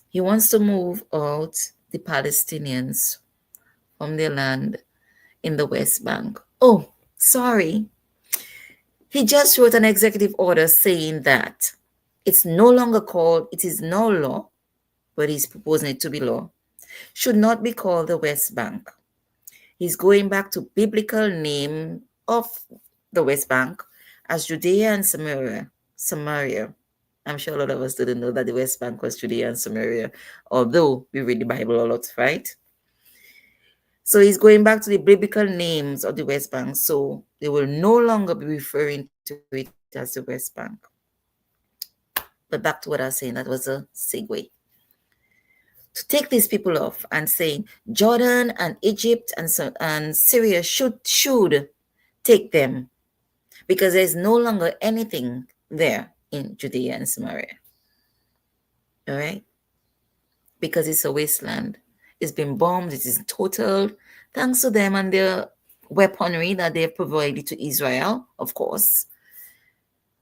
he wants to move out the Palestinians from their land in the West Bank. Oh, sorry. He just wrote an executive order saying that it's no longer called, it is no law, but he's proposing it to be law, should not be called the West Bank. He's going back to biblical name of the West Bank as Judea and Samaria. I'm sure a lot of us didn't know that the West Bank was Judea and Samaria, although we read the Bible a lot, right? So he's going back to the biblical names of the West Bank. So they will no longer be referring to it as the West Bank. But back to what I was saying, that was a segue. To take these people off and saying Jordan and Egypt and Syria should take them because there's no longer anything there in Judea and Samaria. All right? Because it's a wasteland. It's been bombed. It is total. Thanks to them and their weaponry that they've provided to Israel, of course.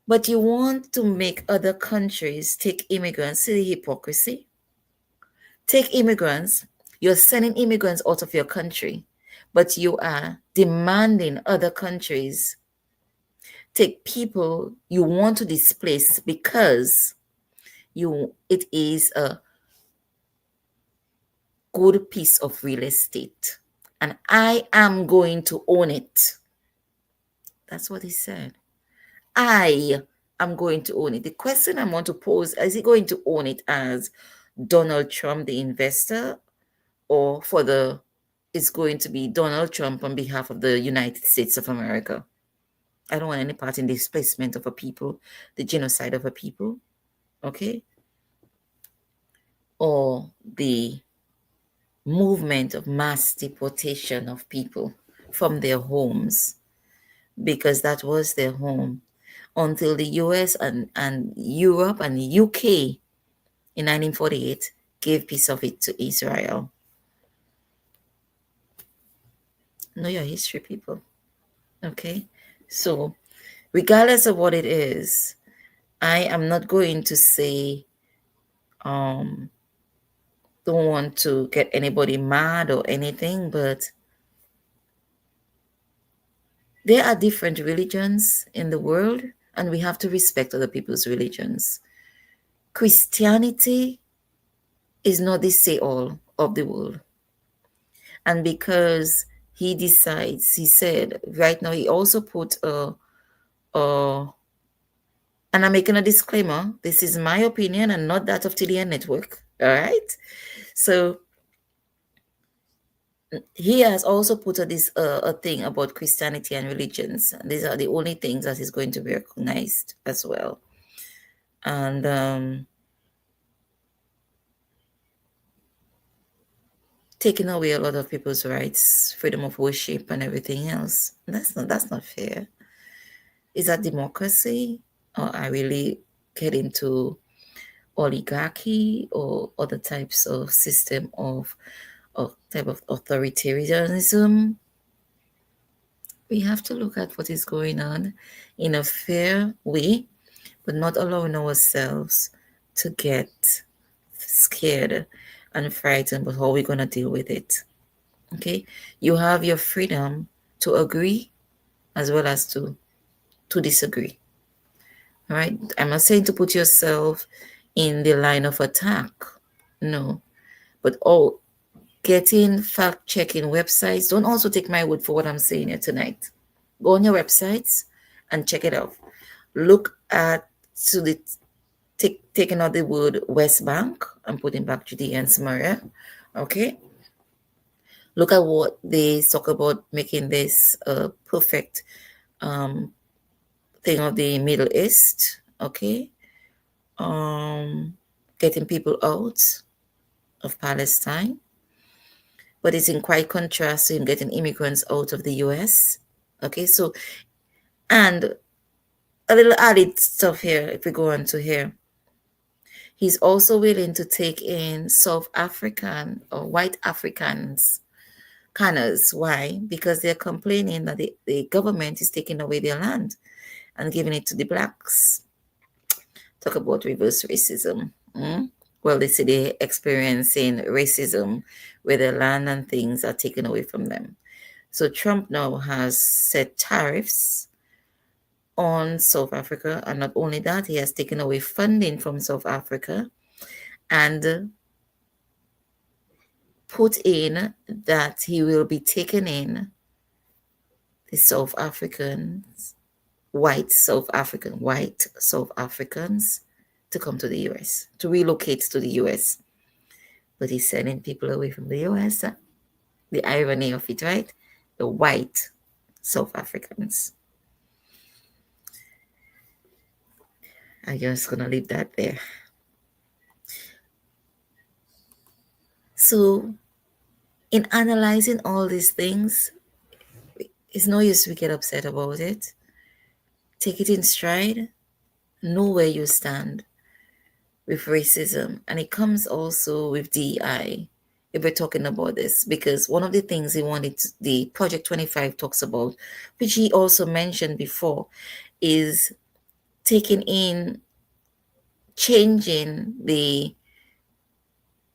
But you want to make other countries take immigrants. See the hypocrisy? Take immigrants. You're sending immigrants out of your country, but you are demanding other countries take people you want to displace because it is a good piece of real estate and I am going to own it. That's what he said. I am going to own it. The question I want to pose, is he going to own it as Donald Trump, the investor, or it's going to be Donald Trump on behalf of the United States of America? I don't want any part in the displacement of a people, the genocide of a people, okay? Or the movement of mass deportation of people from their homes, because that was their home until the US and Europe and the UK in 1948 gave piece of it to Israel. Know your history, people. Okay? So, regardless of what it is, I am not going to say, don't want to get anybody mad or anything, but there are different religions in the world, and we have to respect other people's religions. Christianity is not the say-all of the world. And because he decides, he said, right now he also put and I'm making a disclaimer, this is my opinion and not that of TDN Network, all right? So he has also put a thing about Christianity and religions. These are the only things that is going to be recognized as well. And taking away a lot of people's rights, freedom of worship and everything else. That's not fair. Is that democracy? Or I really get into oligarchy or other types of system of type of authoritarianism? We have to look at what is going on in a fair way, but not allowing ourselves to get scared and frightened about how we're going to deal with it. Okay? You have your freedom to agree as well as to disagree. All right? I'm not saying to put yourself in the line of attack. No. But oh, getting fact checking websites. Don't also take my word for what I'm saying here tonight. Go on your websites and check it out. Look at to the taking out the word West Bank and putting back Judea and Samaria. Okay. Look at what they talk about making this a perfect thing of the Middle East. Okay. Getting people out of Palestine. But it's in quite contrast to him getting immigrants out of the US. Okay, so, and a little added stuff here, if we go on to here. He's also willing to take in South African or white Africans, Kanas. Why? Because they're complaining that the government is taking away their land and giving it to the blacks. Talk about reverse racism. Well, they say they're experiencing racism where their land and things are taken away from them. So Trump now has set tariffs on South Africa. And not only that, he has taken away funding from South Africa and put in that he will be taking in the South Africans, white South Africans to come to the US, to relocate to the US. But he's sending people away from the US. The irony of it, right? The white South Africans. I'm just going to leave that there. So, in analyzing all these things, it's no use we get upset about it. Take it in stride. Know where you stand with racism. And it comes also with DEI, if we're talking about this, because one of the things he wanted, the Project 25 talks about, which he also mentioned before, is taking in, changing the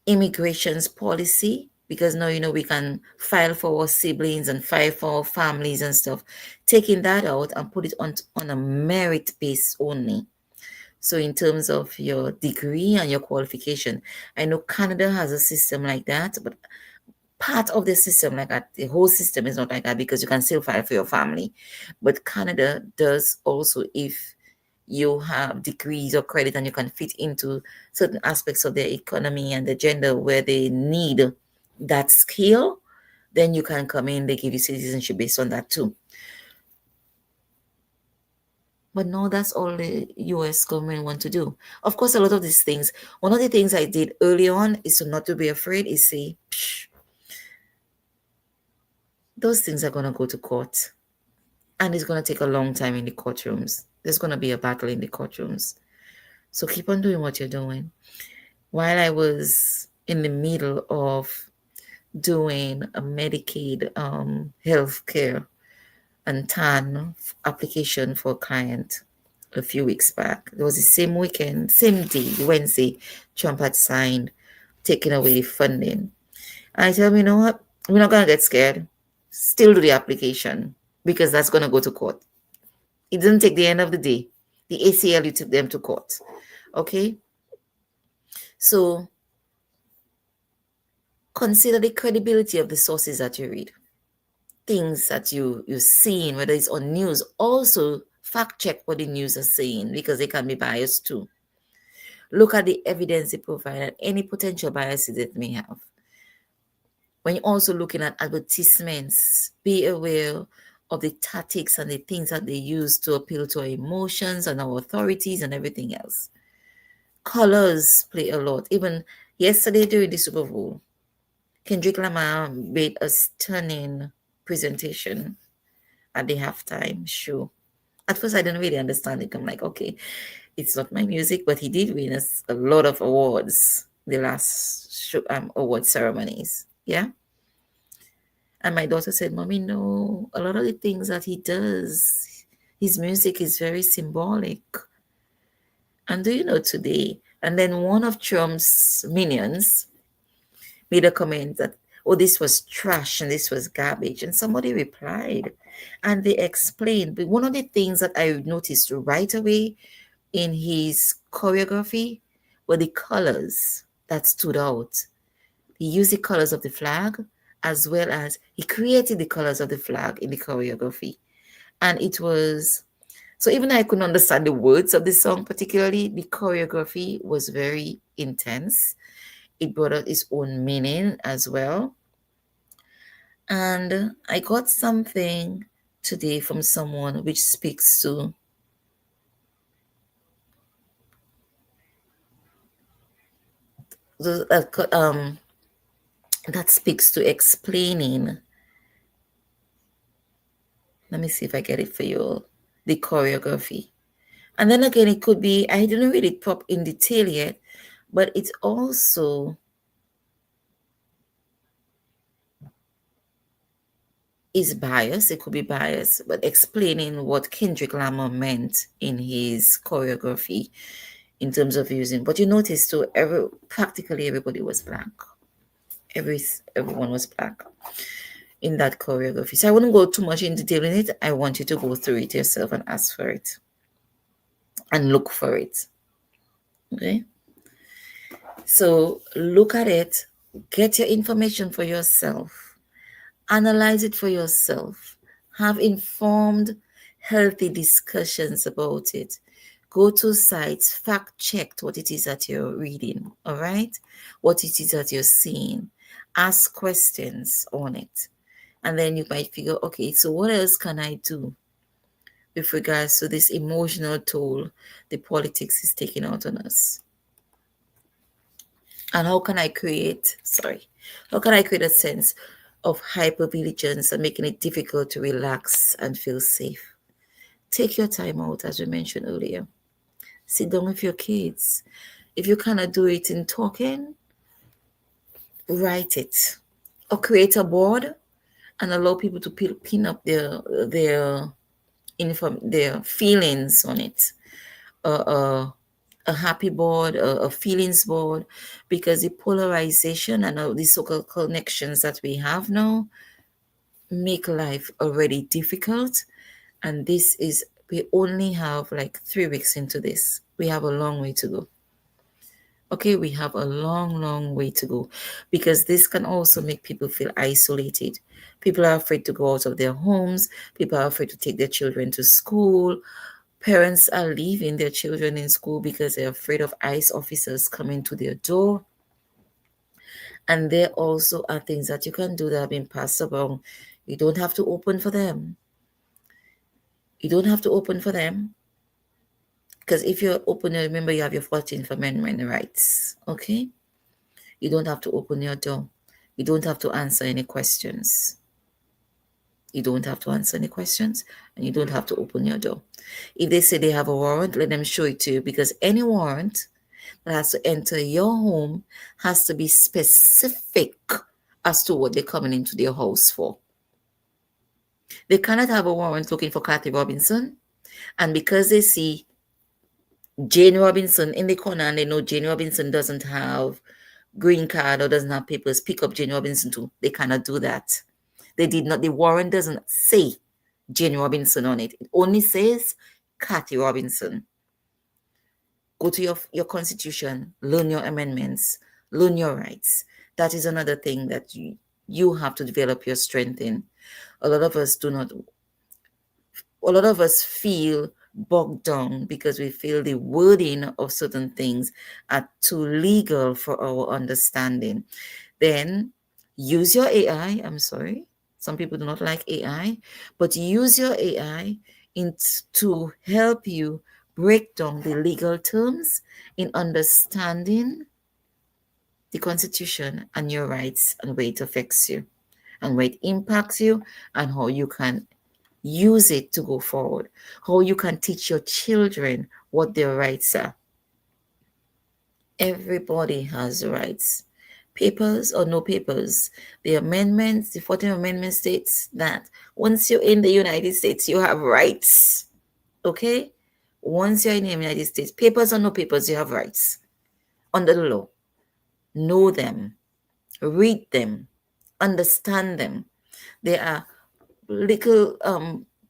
immigrations policy, because now, we can file for our siblings and file for our families and stuff. Taking that out and put it on a merit base only. So in terms of your degree and your qualification, I know Canada has a system like that, but part of the system like that, the whole system is not like that because you can still file for your family. But Canada does also, if you have degrees or credit and you can fit into certain aspects of their economy and the gender where they need that skill, then you can come in, they give you citizenship based on that too. But no, that's all the US government want to do. Of course, a lot of these things, one of the things I did early on is to not to be afraid, is say, those things are going to go to court. And it's going to take a long time in the courtrooms. There's going to be a battle in the courtrooms. So keep on doing what you're doing. While I was in the middle of doing a Medicaid healthcare and TAN application for a client a few weeks back, it was the same weekend, same day, Wednesday, Trump had signed taking away the funding. And I tell him, you know what? We're not going to get scared. Still do the application because that's going to go to court. It doesn't take the end of the day. The ACLU took them to court. Okay? So consider the credibility of the sources that you read. Things that you're seeing, whether it's on news, also fact check what the news are saying because they can be biased too. Look at the evidence they provide and any potential biases it may have. When you're also looking at advertisements, be aware of the tactics and the things that they use to appeal to our emotions and our authorities and everything else. Colors play a lot. Even yesterday during the Super Bowl, Kendrick Lamar made a stunning presentation at the halftime show. At first, I didn't really understand it. I'm like, okay, it's not my music, but he did win us a lot of awards, the last show, award ceremonies. Yeah. And my daughter said, Mommy, no, a lot of the things that he does, his music is very symbolic. And do you know today? And then one of Trump's minions made a comment that, oh, this was trash and this was garbage. And somebody replied and they explained. But one of the things that I noticed right away in his choreography were the colors that stood out. He used the colors of the flag, as well as he created the colors of the flag in the choreography. And it was, so even though I couldn't understand the words of the song particularly, the choreography was very intense. It brought out its own meaning as well. And I got something today from someone which speaks to that speaks to explaining. Let me see if I get it for you. The choreography. And then again, it could be, I didn't read it pop in detail yet, but it's also is biased. It could be biased, but explaining what Kendrick Lamar meant in his choreography in terms of using. But you notice too, practically everybody was black. Everyone was black in that choreography. So I wouldn't go too much in detail in it. I want you to go through it yourself and ask for it and look for it. Okay? So look at it, get your information for yourself, analyze it for yourself, have informed, healthy discussions about it. Go to sites, fact check what it is that you're reading, all right? What it is that you're seeing. Ask questions on it. And then you might figure, okay, so what else can I do with regards to this emotional toll the politics is taking out on us? And how can I create a sense of hypervigilance and making it difficult to relax and feel safe? Take your time out, as we mentioned earlier. Sit down with your kids. If you cannot do it in talking, write it. Or create a board and allow people to pin up their feelings on it. A happy board, a feelings board, because the polarization and all the so-called connections that we have now make life already difficult. And we only have like 3 weeks into this. We have a long way to go. Okay, we have a long way to go, because this can also make people feel isolated. People are afraid to go out of their homes. People are afraid to take their children to school. Parents are leaving their children in school because they're afraid of ICE officers coming to their door. And there also are things that you can do that have been passed around. You don't have to open for them. Because if you're open, remember you have your 14th Amendment rights. Okay? You don't have to open your door. You don't have to answer any questions. And you don't have to open your door. If they say they have a warrant, let them show it to you, because any warrant that has to enter your home has to be specific as to what they're coming into their house for. They cannot have a warrant looking for Kathy Robinson, and because they see Jane Robinson in the corner and they know Jane Robinson doesn't have green card or doesn't have papers, pick up Jane Robinson too. They cannot do that. The warrant doesn't say Jane Robinson on it. It only says Kathy Robinson. Go to your constitution, learn your amendments, learn your rights. That is another thing that you have to develop your strength in. A lot of us feel bogged down because we feel the wording of certain things are too legal for our understanding. Then use your AI. I'm sorry, some people do not like AI, but use your AI to help you break down the legal terms in understanding the Constitution and your rights, and where it affects you and where it impacts you, and how you can use it to go forward, how you can teach your children what their rights are. Everybody has rights, papers or no papers. The 14th Amendment states that once you're in the United States, you have rights. Okay? Once you're in the United States, papers or no papers, you have rights under the law. Know them, read them, understand them. There are little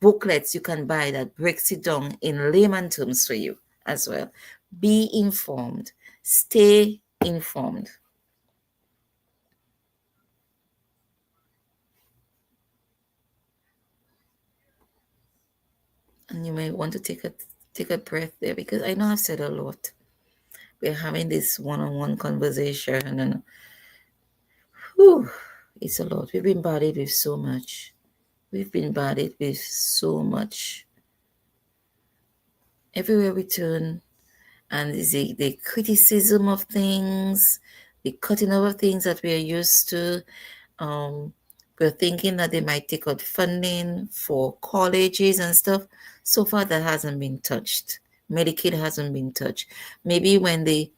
booklets you can buy that breaks it down in layman terms for you as well. Be informed, Stay informed. And you may want to take a breath there, because I know I've said a lot. We're having this one-on-one conversation, and whew, it's a lot. We've been bothered with so much. We've been bothered with so much. Everywhere we turn, and the criticism of things, the cutting over things that we are used to. We're thinking that they might take out funding for colleges and stuff. So far, that hasn't been touched. Medicaid hasn't been touched. Maybe when they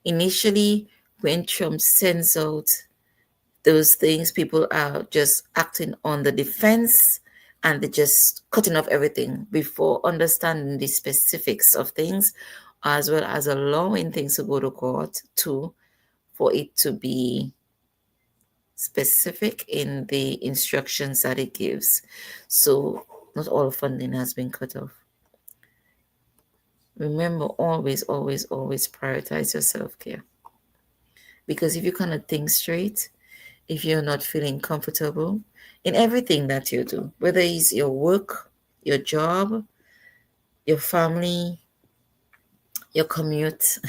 initially, when Trump sends out those things, people are just acting on the defense, and they're just cutting off everything before understanding the specifics of things, as well as allowing things to go to court too, for it to be specific in the instructions that it gives. So not all funding has been cut off. Remember, always, always, always prioritize your self-care. Because if you cannot think straight, if you're not feeling comfortable in everything that you do, whether it's your work, your job, your family, your commute,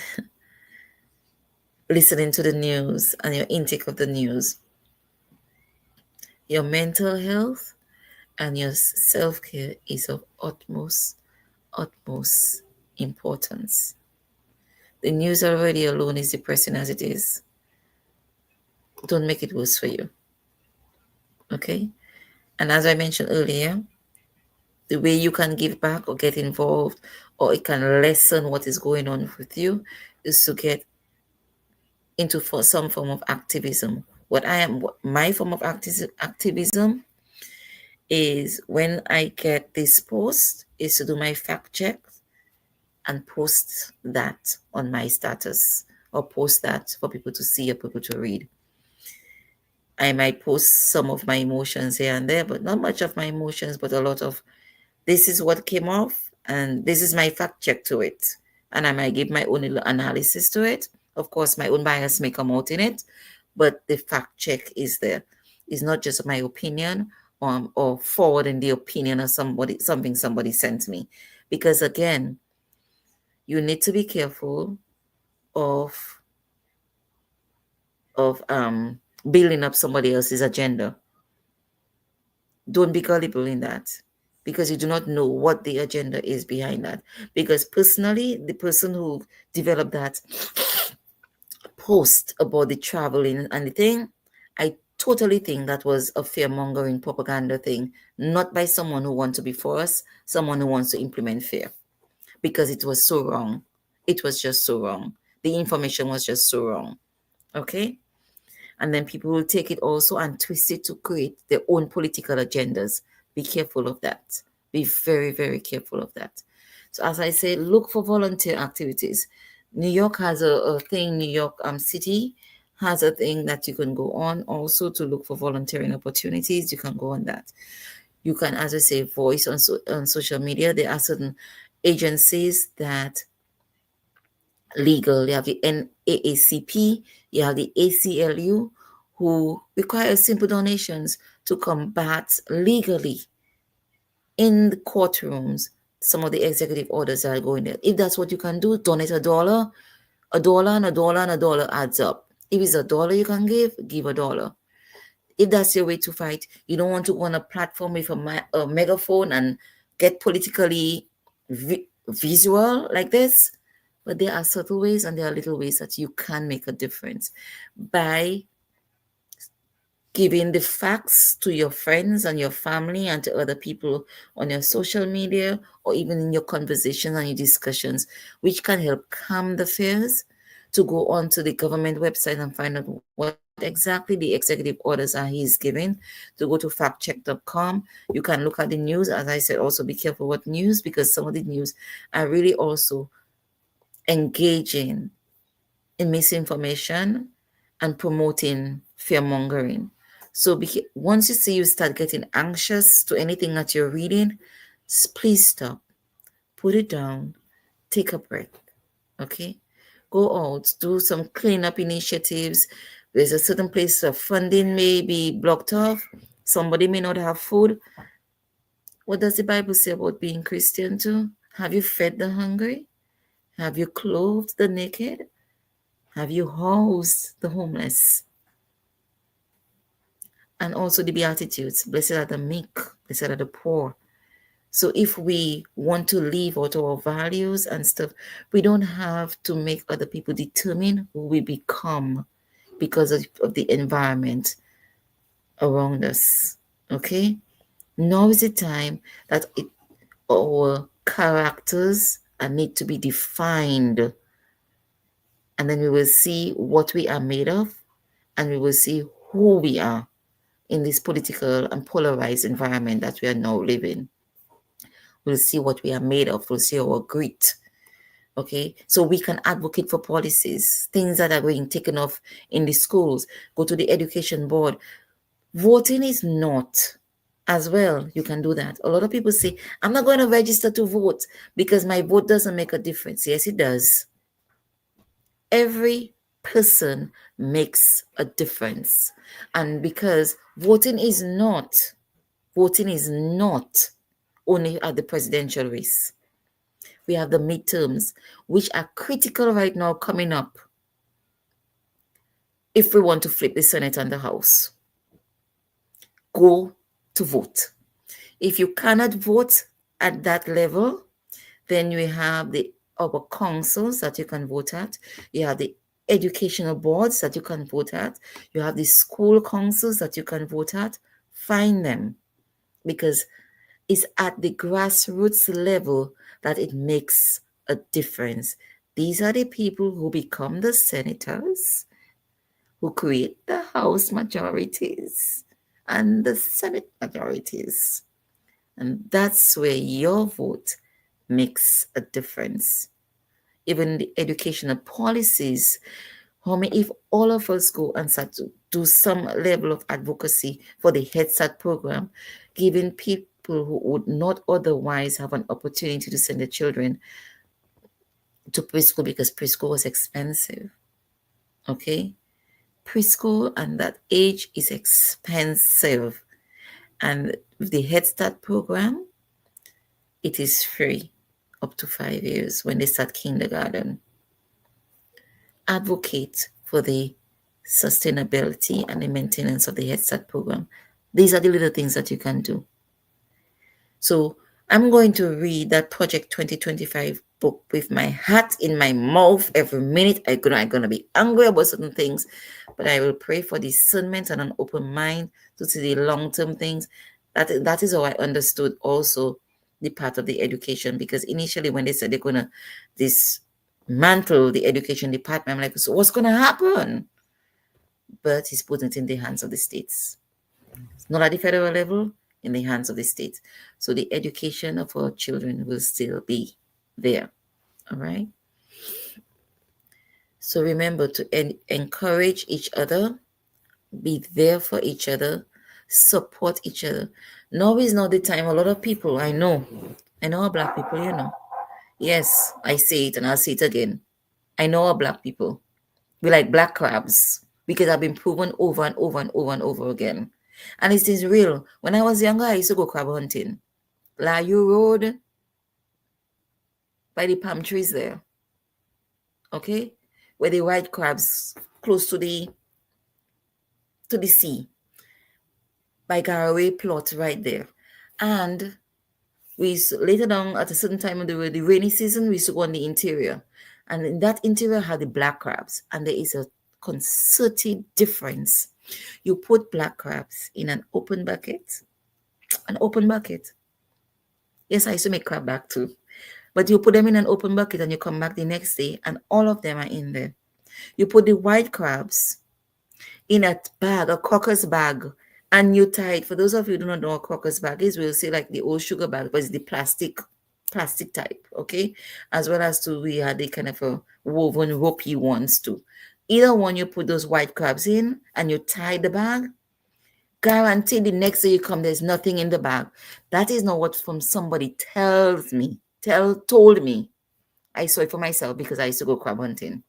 listening to the news and your intake of the news, your mental health and your self-care is of utmost importance. The news already alone is depressing as it is. Don't make it worse for you. Okay? And as I mentioned earlier, the way you can give back or get involved, or it can lessen what is going on with you, is to get into some form of activism. My form of activism is, when I get this post, is to do my fact check and post that on my status, or post that for people to see or people to read. I might post some of my emotions here and there, but not much of my emotions, but a lot of, this is what came off, and this is my fact check to it. And I might give my own little analysis to it. Of course, my own bias may come out in it, but the fact check is there. It's not just my opinion, or forwarding the opinion of something somebody sent me. Because again, you need to be careful of building up somebody else's agenda. Don't be gullible in that, because you do not know what the agenda is behind that. Because personally, the person who developed that post about the traveling and the thing, I totally think that was a fear-mongering propaganda thing, not by someone who wants to be for us, someone who wants to implement fear, because it was so wrong. It was just so wrong. The information was just so wrong. Okay? And then people will take it also and twist it to create their own political agendas. Be careful of that. Be very, very careful of that. So as I say, look for volunteer activities. New York has a thing, New York City has a thing that you can go on also to look for volunteering opportunities. You can go on that. You can, as I say, voice on social media. There are certain agencies that legal. You have the NAACP, you have the ACLU, who require simple donations to combat legally in the courtrooms some of the executive orders that are going there. If that's what you can do, donate $1. $1 and $1 and $1 adds up. If it's $1 you can give $1. If that's your way to fight, you don't want to go on a platform with a megaphone and get politically visual like this. But there are subtle ways and there are little ways that you can make a difference by giving the facts to your friends and your family and to other people on your social media, or even in your conversations and your discussions, which can help calm the fears. To go onto the government website and find out what exactly the executive orders are he's giving. To go to factcheck.com. You can look at the news. As I said, also be careful what news, because some of the news are really also engaging in misinformation and promoting fear-mongering. So once you see you start getting anxious to anything that you're reading, please stop, put it down, take a breath, okay? Go out, do some cleanup initiatives. There's a certain place of funding may be blocked off. Somebody may not have food. What does the Bible say about being Christian too? Have you fed the hungry? Have you clothed the naked? Have you housed the homeless? And also the Beatitudes. Blessed are the meek, blessed are the poor. So if we want to live out our values and stuff, we don't have to make other people determine who we become because of the environment around us. Okay? Now is the time that our characters need to be defined. And then we will see what we are made of, and we will see who we are in this political and polarized environment that we are now living. We'll see what we are made of. We'll see our grit. Okay, so we can advocate for policies, things that are being taken off in the schools. Go to the education board. Voting is not as well. You can do that. A lot of people say, I'm not going to register to vote because my vote doesn't make a difference. Yes, it does. Every person makes a difference. And because voting is not only at the presidential race. We have the midterms, which are critical right now coming up if we want to flip the Senate and the House. Go to vote. If you cannot vote at that level, then you have our councils that you can vote at. You have the educational boards that you can vote at. You have the school councils that you can vote at. Find them, because it's at the grassroots level that it makes a difference. These are the people who become the senators, who create the House majorities and the Senate majorities. And that's where your vote makes a difference. Even the educational policies, if all of us go and start to do some level of advocacy for the Head Start program, giving people who would not otherwise have an opportunity to send their children to preschool, because preschool was expensive. Okay? Preschool and that age is expensive. And with the Head Start program, it is free up to 5 years when they start kindergarten. Advocate for the sustainability and the maintenance of the Head Start program. These are the little things that you can do. So I'm going to read that Project 2025 book with my hat in my mouth every minute. I'm going to be angry about certain things, but I will pray for discernment and an open mind to see the long-term things. That is how I understood also the part of the education, because initially when they said they're going to dismantle the education department, I'm like, so what's going to happen? But he's putting it in the hands of the states. It's not at the federal level, in the hands of the states. So the education of our children will still be there. All right. So remember to encourage each other, be there for each other, support each other. Now is not the time. A lot of people, I know our Black people, Yes, I say it and I'll say it again. I know our Black people. We like black crabs, because I've been proven over and over and over and over again. And it is real. When I was younger, I used to go crab hunting. Layu Road, by the palm trees there. Okay? Where the white crabs close to the sea. By Garaway plot right there. And we later down at a certain time of the rainy season, we used to go on the interior. And in that interior had the black crabs. And there is a concerted difference. You put black crabs in an open bucket. An open bucket. Yes, I used to make crab back too. But you put them in an open bucket and you come back the next day and all of them are in there. You put the white crabs in a bag, a crocker's bag, and you tie it. For those of you who do not know what a crocker's bag is, we'll say like the old sugar bag, but it's the plastic type, okay? As well as we had the kind of a woven ropey ones too. Either one, you put those white crabs in and you tie the bag, guarantee the next day you come, there's nothing in the bag. That is not what somebody told me. I saw it for myself because I used to go crab hunting.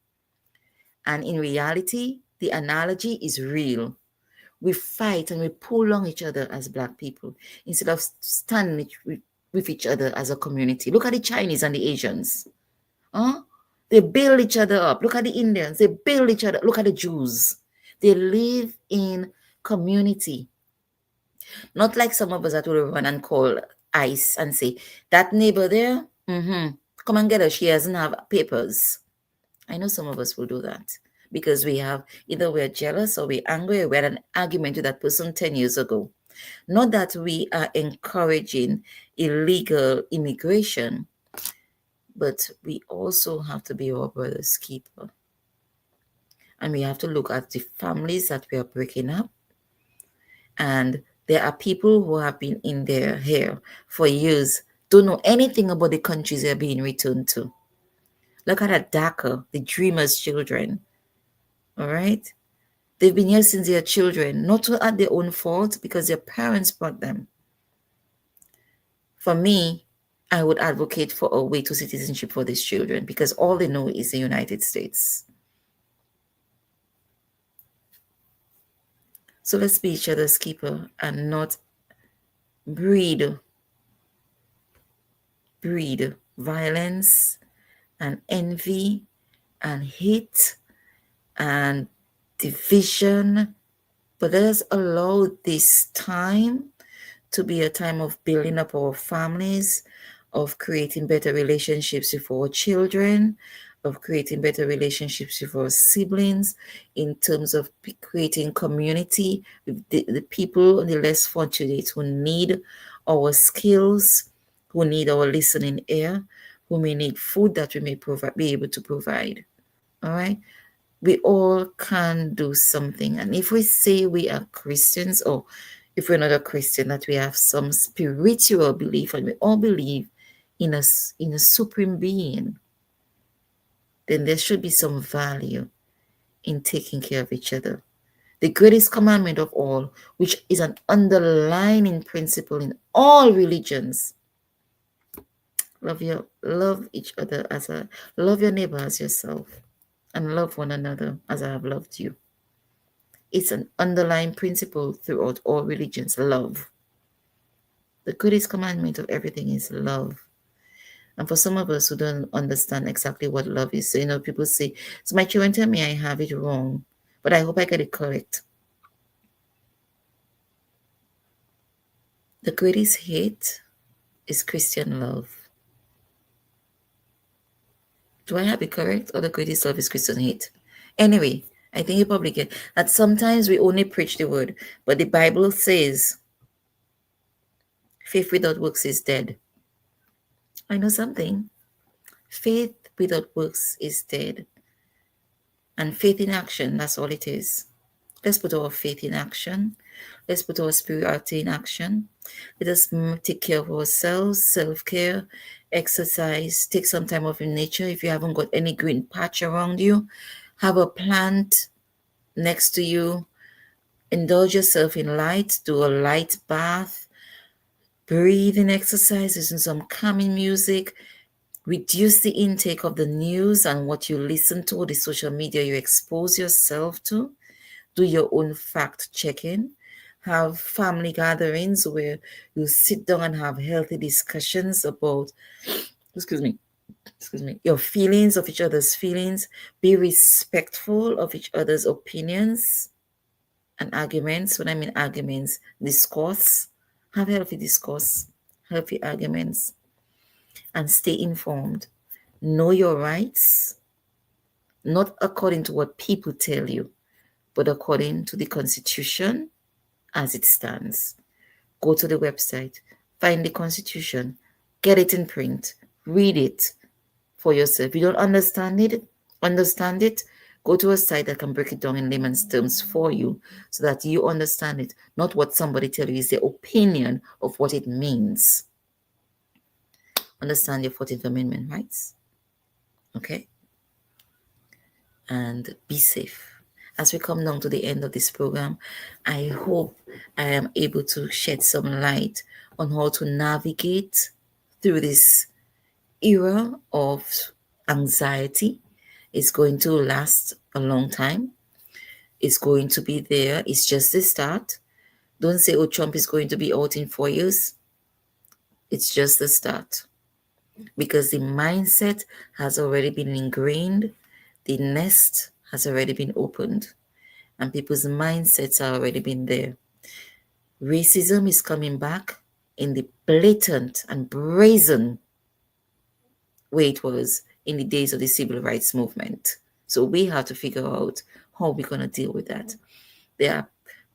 And in reality, the analogy is real. We fight and we pull on each other as Black people instead of standing with each other as a community. Look at the Chinese and the Asians. Huh? They build each other up. Look at the Indians. They build each other. Look at the Jews. They live in community. Not like some of us that will run and call ICE and say, that neighbor there, come and get her. She doesn't have papers. I know some of us will do that because we have either we're jealous or we're angry or we had an argument with that person 10 years ago. Not that we are encouraging illegal immigration, but we also have to be our brother's keeper. And we have to look at the families that we are breaking up. And there are people who have been in their here for years, don't know anything about the countries they're being returned to. Look at DACA, the dreamers' children. All right? They've been here since they're children, not at their own fault because their parents brought them. For me, I would advocate for a way to citizenship for these children because all they know is the United States. So let's be each other's keeper and not breed violence and envy and hate and division. But let us allow this time to be a time of building up our families, of creating better relationships with our children, of creating better relationships with our siblings, in terms of creating community with the people, the less fortunate who need our skills, who need our listening ear, who may need food that we may be able to provide. All right? We all can do something. And if we say we are Christians, or if we're not a Christian, that we have some spiritual belief and we all believe in a supreme being, then there should be some value in taking care of each other. The greatest commandment of all, which is an underlying principle in all religions, love each other love your neighbor as yourself, and love one another as I have loved you. It's an underlying principle throughout all religions, love. The greatest commandment of everything is love. And for some of us who don't understand exactly what love is, so, people say, so my children tell me I have it wrong, but I hope I get it correct. The greatest hate is Christian love. Do I have it correct? Or the greatest love is Christian hate? Anyway, I think you probably get that sometimes we only preach the word, but the Bible says faith without works is dead. I know something. Faith without works is dead. And faith in action, that's all it is. Let's put our faith in action. Let's put our spirituality in action. Let us take care of ourselves, self-care, exercise, take some time off in nature. If you haven't got any green patch around you, have a plant next to you. Indulge yourself in light. Do a light bath. Breathing exercises and some calming music. Reduce the intake of the news and what you listen to, the social media you expose yourself to. Do your own fact checking. Have family gatherings where you sit down and have healthy discussions about, your feelings, of each other's feelings. Be respectful of each other's opinions and arguments. When I mean arguments, discourse. Have healthy discourse, healthy arguments, and stay informed. Know your rights, not according to what people tell you, but according to the Constitution as it stands. Go to the website, find the Constitution, get it in print, read it for yourself. If you don't understand it, go to a site that can break it down in layman's terms for you so that you understand it, not what somebody tells you is their opinion of what it means. Understand your 14th Amendment rights. Okay? And be safe. As we come down to the end of this program, I hope I am able to shed some light on how to navigate through this era of anxiety. It's going to last a long time. It's going to be there. It's just the start. Don't say, oh, Trump is going to be out in 4 years. It's just the start. Because the mindset has already been ingrained. The nest has already been opened. And people's mindsets have already been there. Racism is coming back in the blatant and brazen way it was in the days of the civil rights movement. So we have to figure out how we're going to deal with that. There are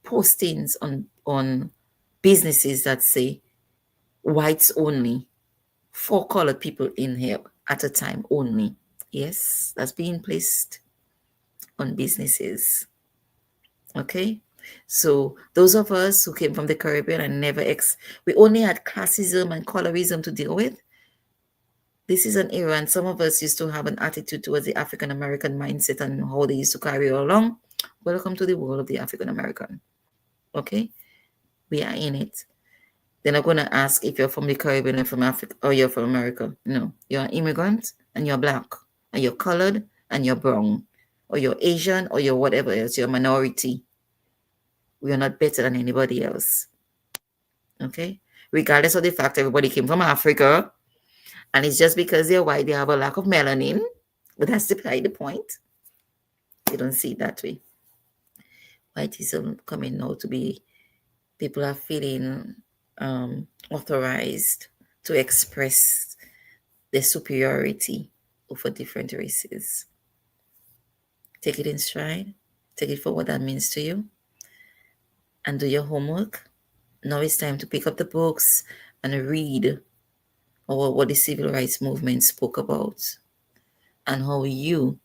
postings on businesses that say whites only, 4 colored people in here at a time only. Yes, that's being placed on businesses. Okay, so those of us who came from the Caribbean and we only had classism and colorism to deal with. This is an era, and some of us used to have an attitude towards the African American mindset and how they used to carry along. Welcome to the world of the African American. Okay, we are in it. They're not going to ask if you're from the Caribbean or from Africa or you're from America. No, you're an immigrant and you're black, and you're colored and you're brown, or you're Asian or you're whatever else. You're a minority. We are not better than anybody else. Okay, regardless of the fact everybody came from Africa. And it's just because they're white, they have a lack of melanin. But that's beside the point. You don't see it that way. Whiteism coming now to be, people are feeling authorized to express their superiority over different races. Take it in stride. Take it for what that means to you. And do your homework. Now it's time to pick up the books and read what the civil rights movement spoke about and how you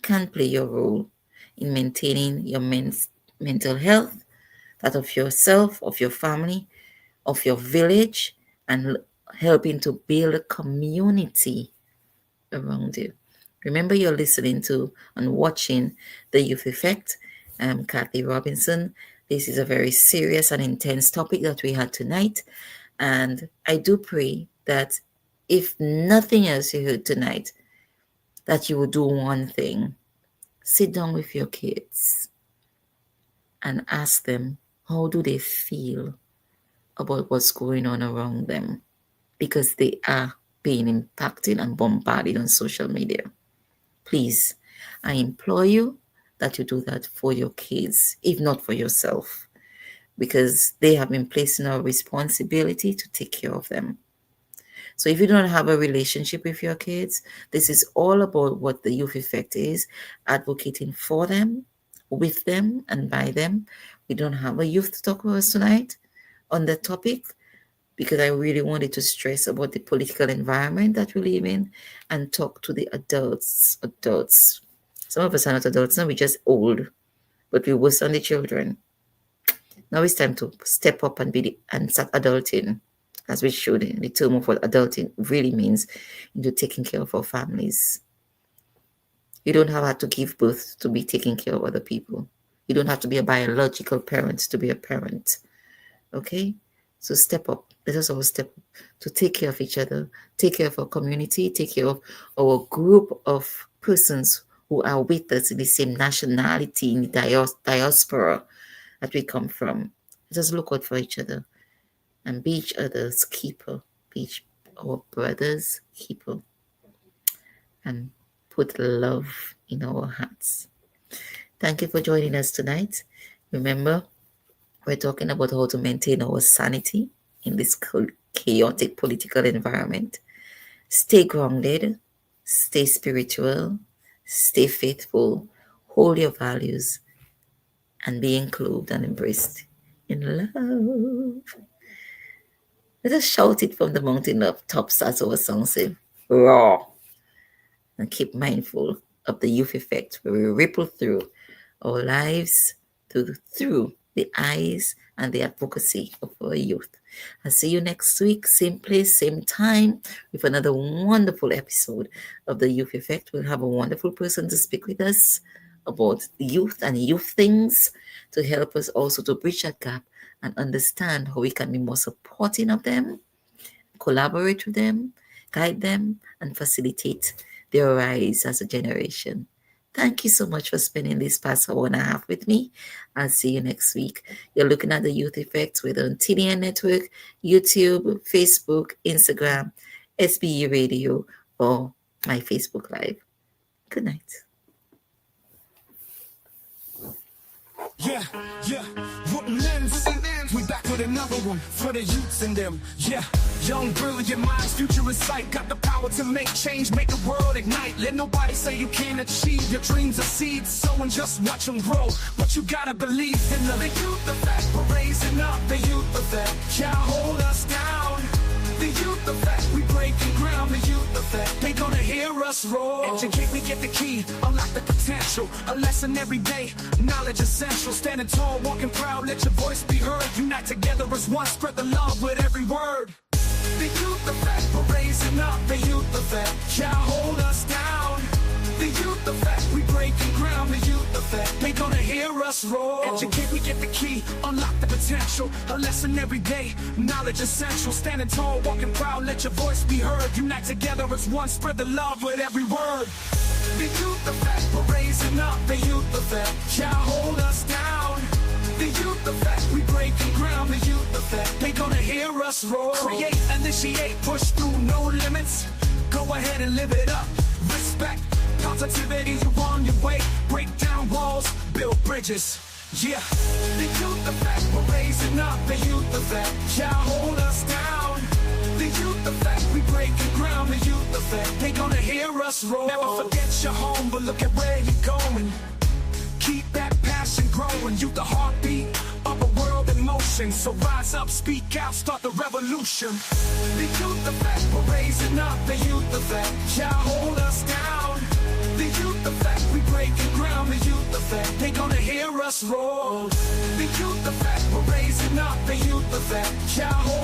can play your role in maintaining your mental health, that of yourself, of your family, of your village, and helping to build a community around you. Remember, you're listening to and watching The Youth Effect. I'm Kathy Robinson. This is a very serious and intense topic that we had tonight. And I do pray that if nothing else you heard tonight, that you will do one thing. Sit down with your kids and ask them, how do they feel about what's going on around them? Because they are being impacted and bombarded on social media. Please, I implore you that you do that for your kids, if not for yourself, because they have been placed in a responsibility to take care of them. So if you don't have a relationship with your kids, this is all about what the Youth Effect is, advocating for them, with them, and by them. We don't have a youth talk with us tonight on the topic because I really wanted to stress about the political environment that we live in and talk to the adults. Some of us are not adults now, we're just old, but we worse on the children. Now it's time to step up and start adulting, as we should. In the term of what adulting really means, into taking care of our families. You don't have to give birth to be taking care of other people. You don't have to be a biological parent to be a parent. Okay? So step up. Let us all step up to take care of each other, take care of our community, take care of our group of persons who are with us in the same nationality, in the diaspora that we come from. Let us look out for each other and be each other's keeper, be our brother's keeper, and put love in our hearts. Thank you for joining us tonight. Remember, we're talking about how to maintain our sanity in this chaotic political environment. Stay grounded, stay spiritual, stay faithful, hold your values, and be included and embraced in love. Let us shout it from the mountain of tops, as our song says, raw. And keep mindful of the youth effect where we ripple through our lives through the eyes and the advocacy of our youth. I'll see you next week, same place, same time, with another wonderful episode of the Youth Effect. We'll have a wonderful person to speak with us about youth and youth things to help us also to bridge that gap and understand how we can be more supporting of them, collaborate with them, guide them, and facilitate their rise as a generation. Thank you so much for spending this past hour and a half with me. I'll see you next week. You're looking at the Youth Effect with on TDN Network, YouTube, Facebook, Instagram, SBE Radio, or my Facebook Live. Good night. Yeah, wouldn't end. We back with another one for the youths in them. Yeah, young, brilliant minds, future in sight. Got the power to make change, make the world ignite. Let nobody say you can't achieve. Your dreams are seeds, sow and just watch them grow. But you gotta believe in the youth effect. We're raising up the youth effect. Can't hold us down. The youth effect, we breaking ground. The youth effect, they gonna hear us roar. Educate, we get the key, unlock the potential. A lesson every day, knowledge essential. Standing tall, walking proud, let your voice be heard. Unite together as one, spread the love with every word. The youth effect, we're raising up. The youth effect, can't hold us down. The youth effect, we breaking ground. The youth effect, they gonna hear us roar. Educate, we get the key, unlock the potential. A lesson every day, knowledge essential. Standing tall, walking proud, let your voice be heard. Unite together as one, spread the love with every word. The youth effect, we're raising up. The youth effect, can't hold us down. The youth effect, we breaking ground. The youth effect, they gonna hear us roar. Create, initiate, push through, no limits. Go ahead and live it up. Respect, positivity, you on your way. Break down walls, build bridges. Yeah, the youth effect, we're raising up. The youth effect, can't hold us down. The youth effect, we breaking ground. The youth effect, they gonna hear us roar. Never forget your home, but look at where you're going. Keep that passion growing. Youth the heartbeat of a world in motion. So rise up, speak out, start the revolution. The youth effect, we're raising up. The youth effect, can't hold us down. The youth effect, we breaking ground. The youth effect, they gonna hear us roar. The youth effect, we're raising up. The youth effect, can't hold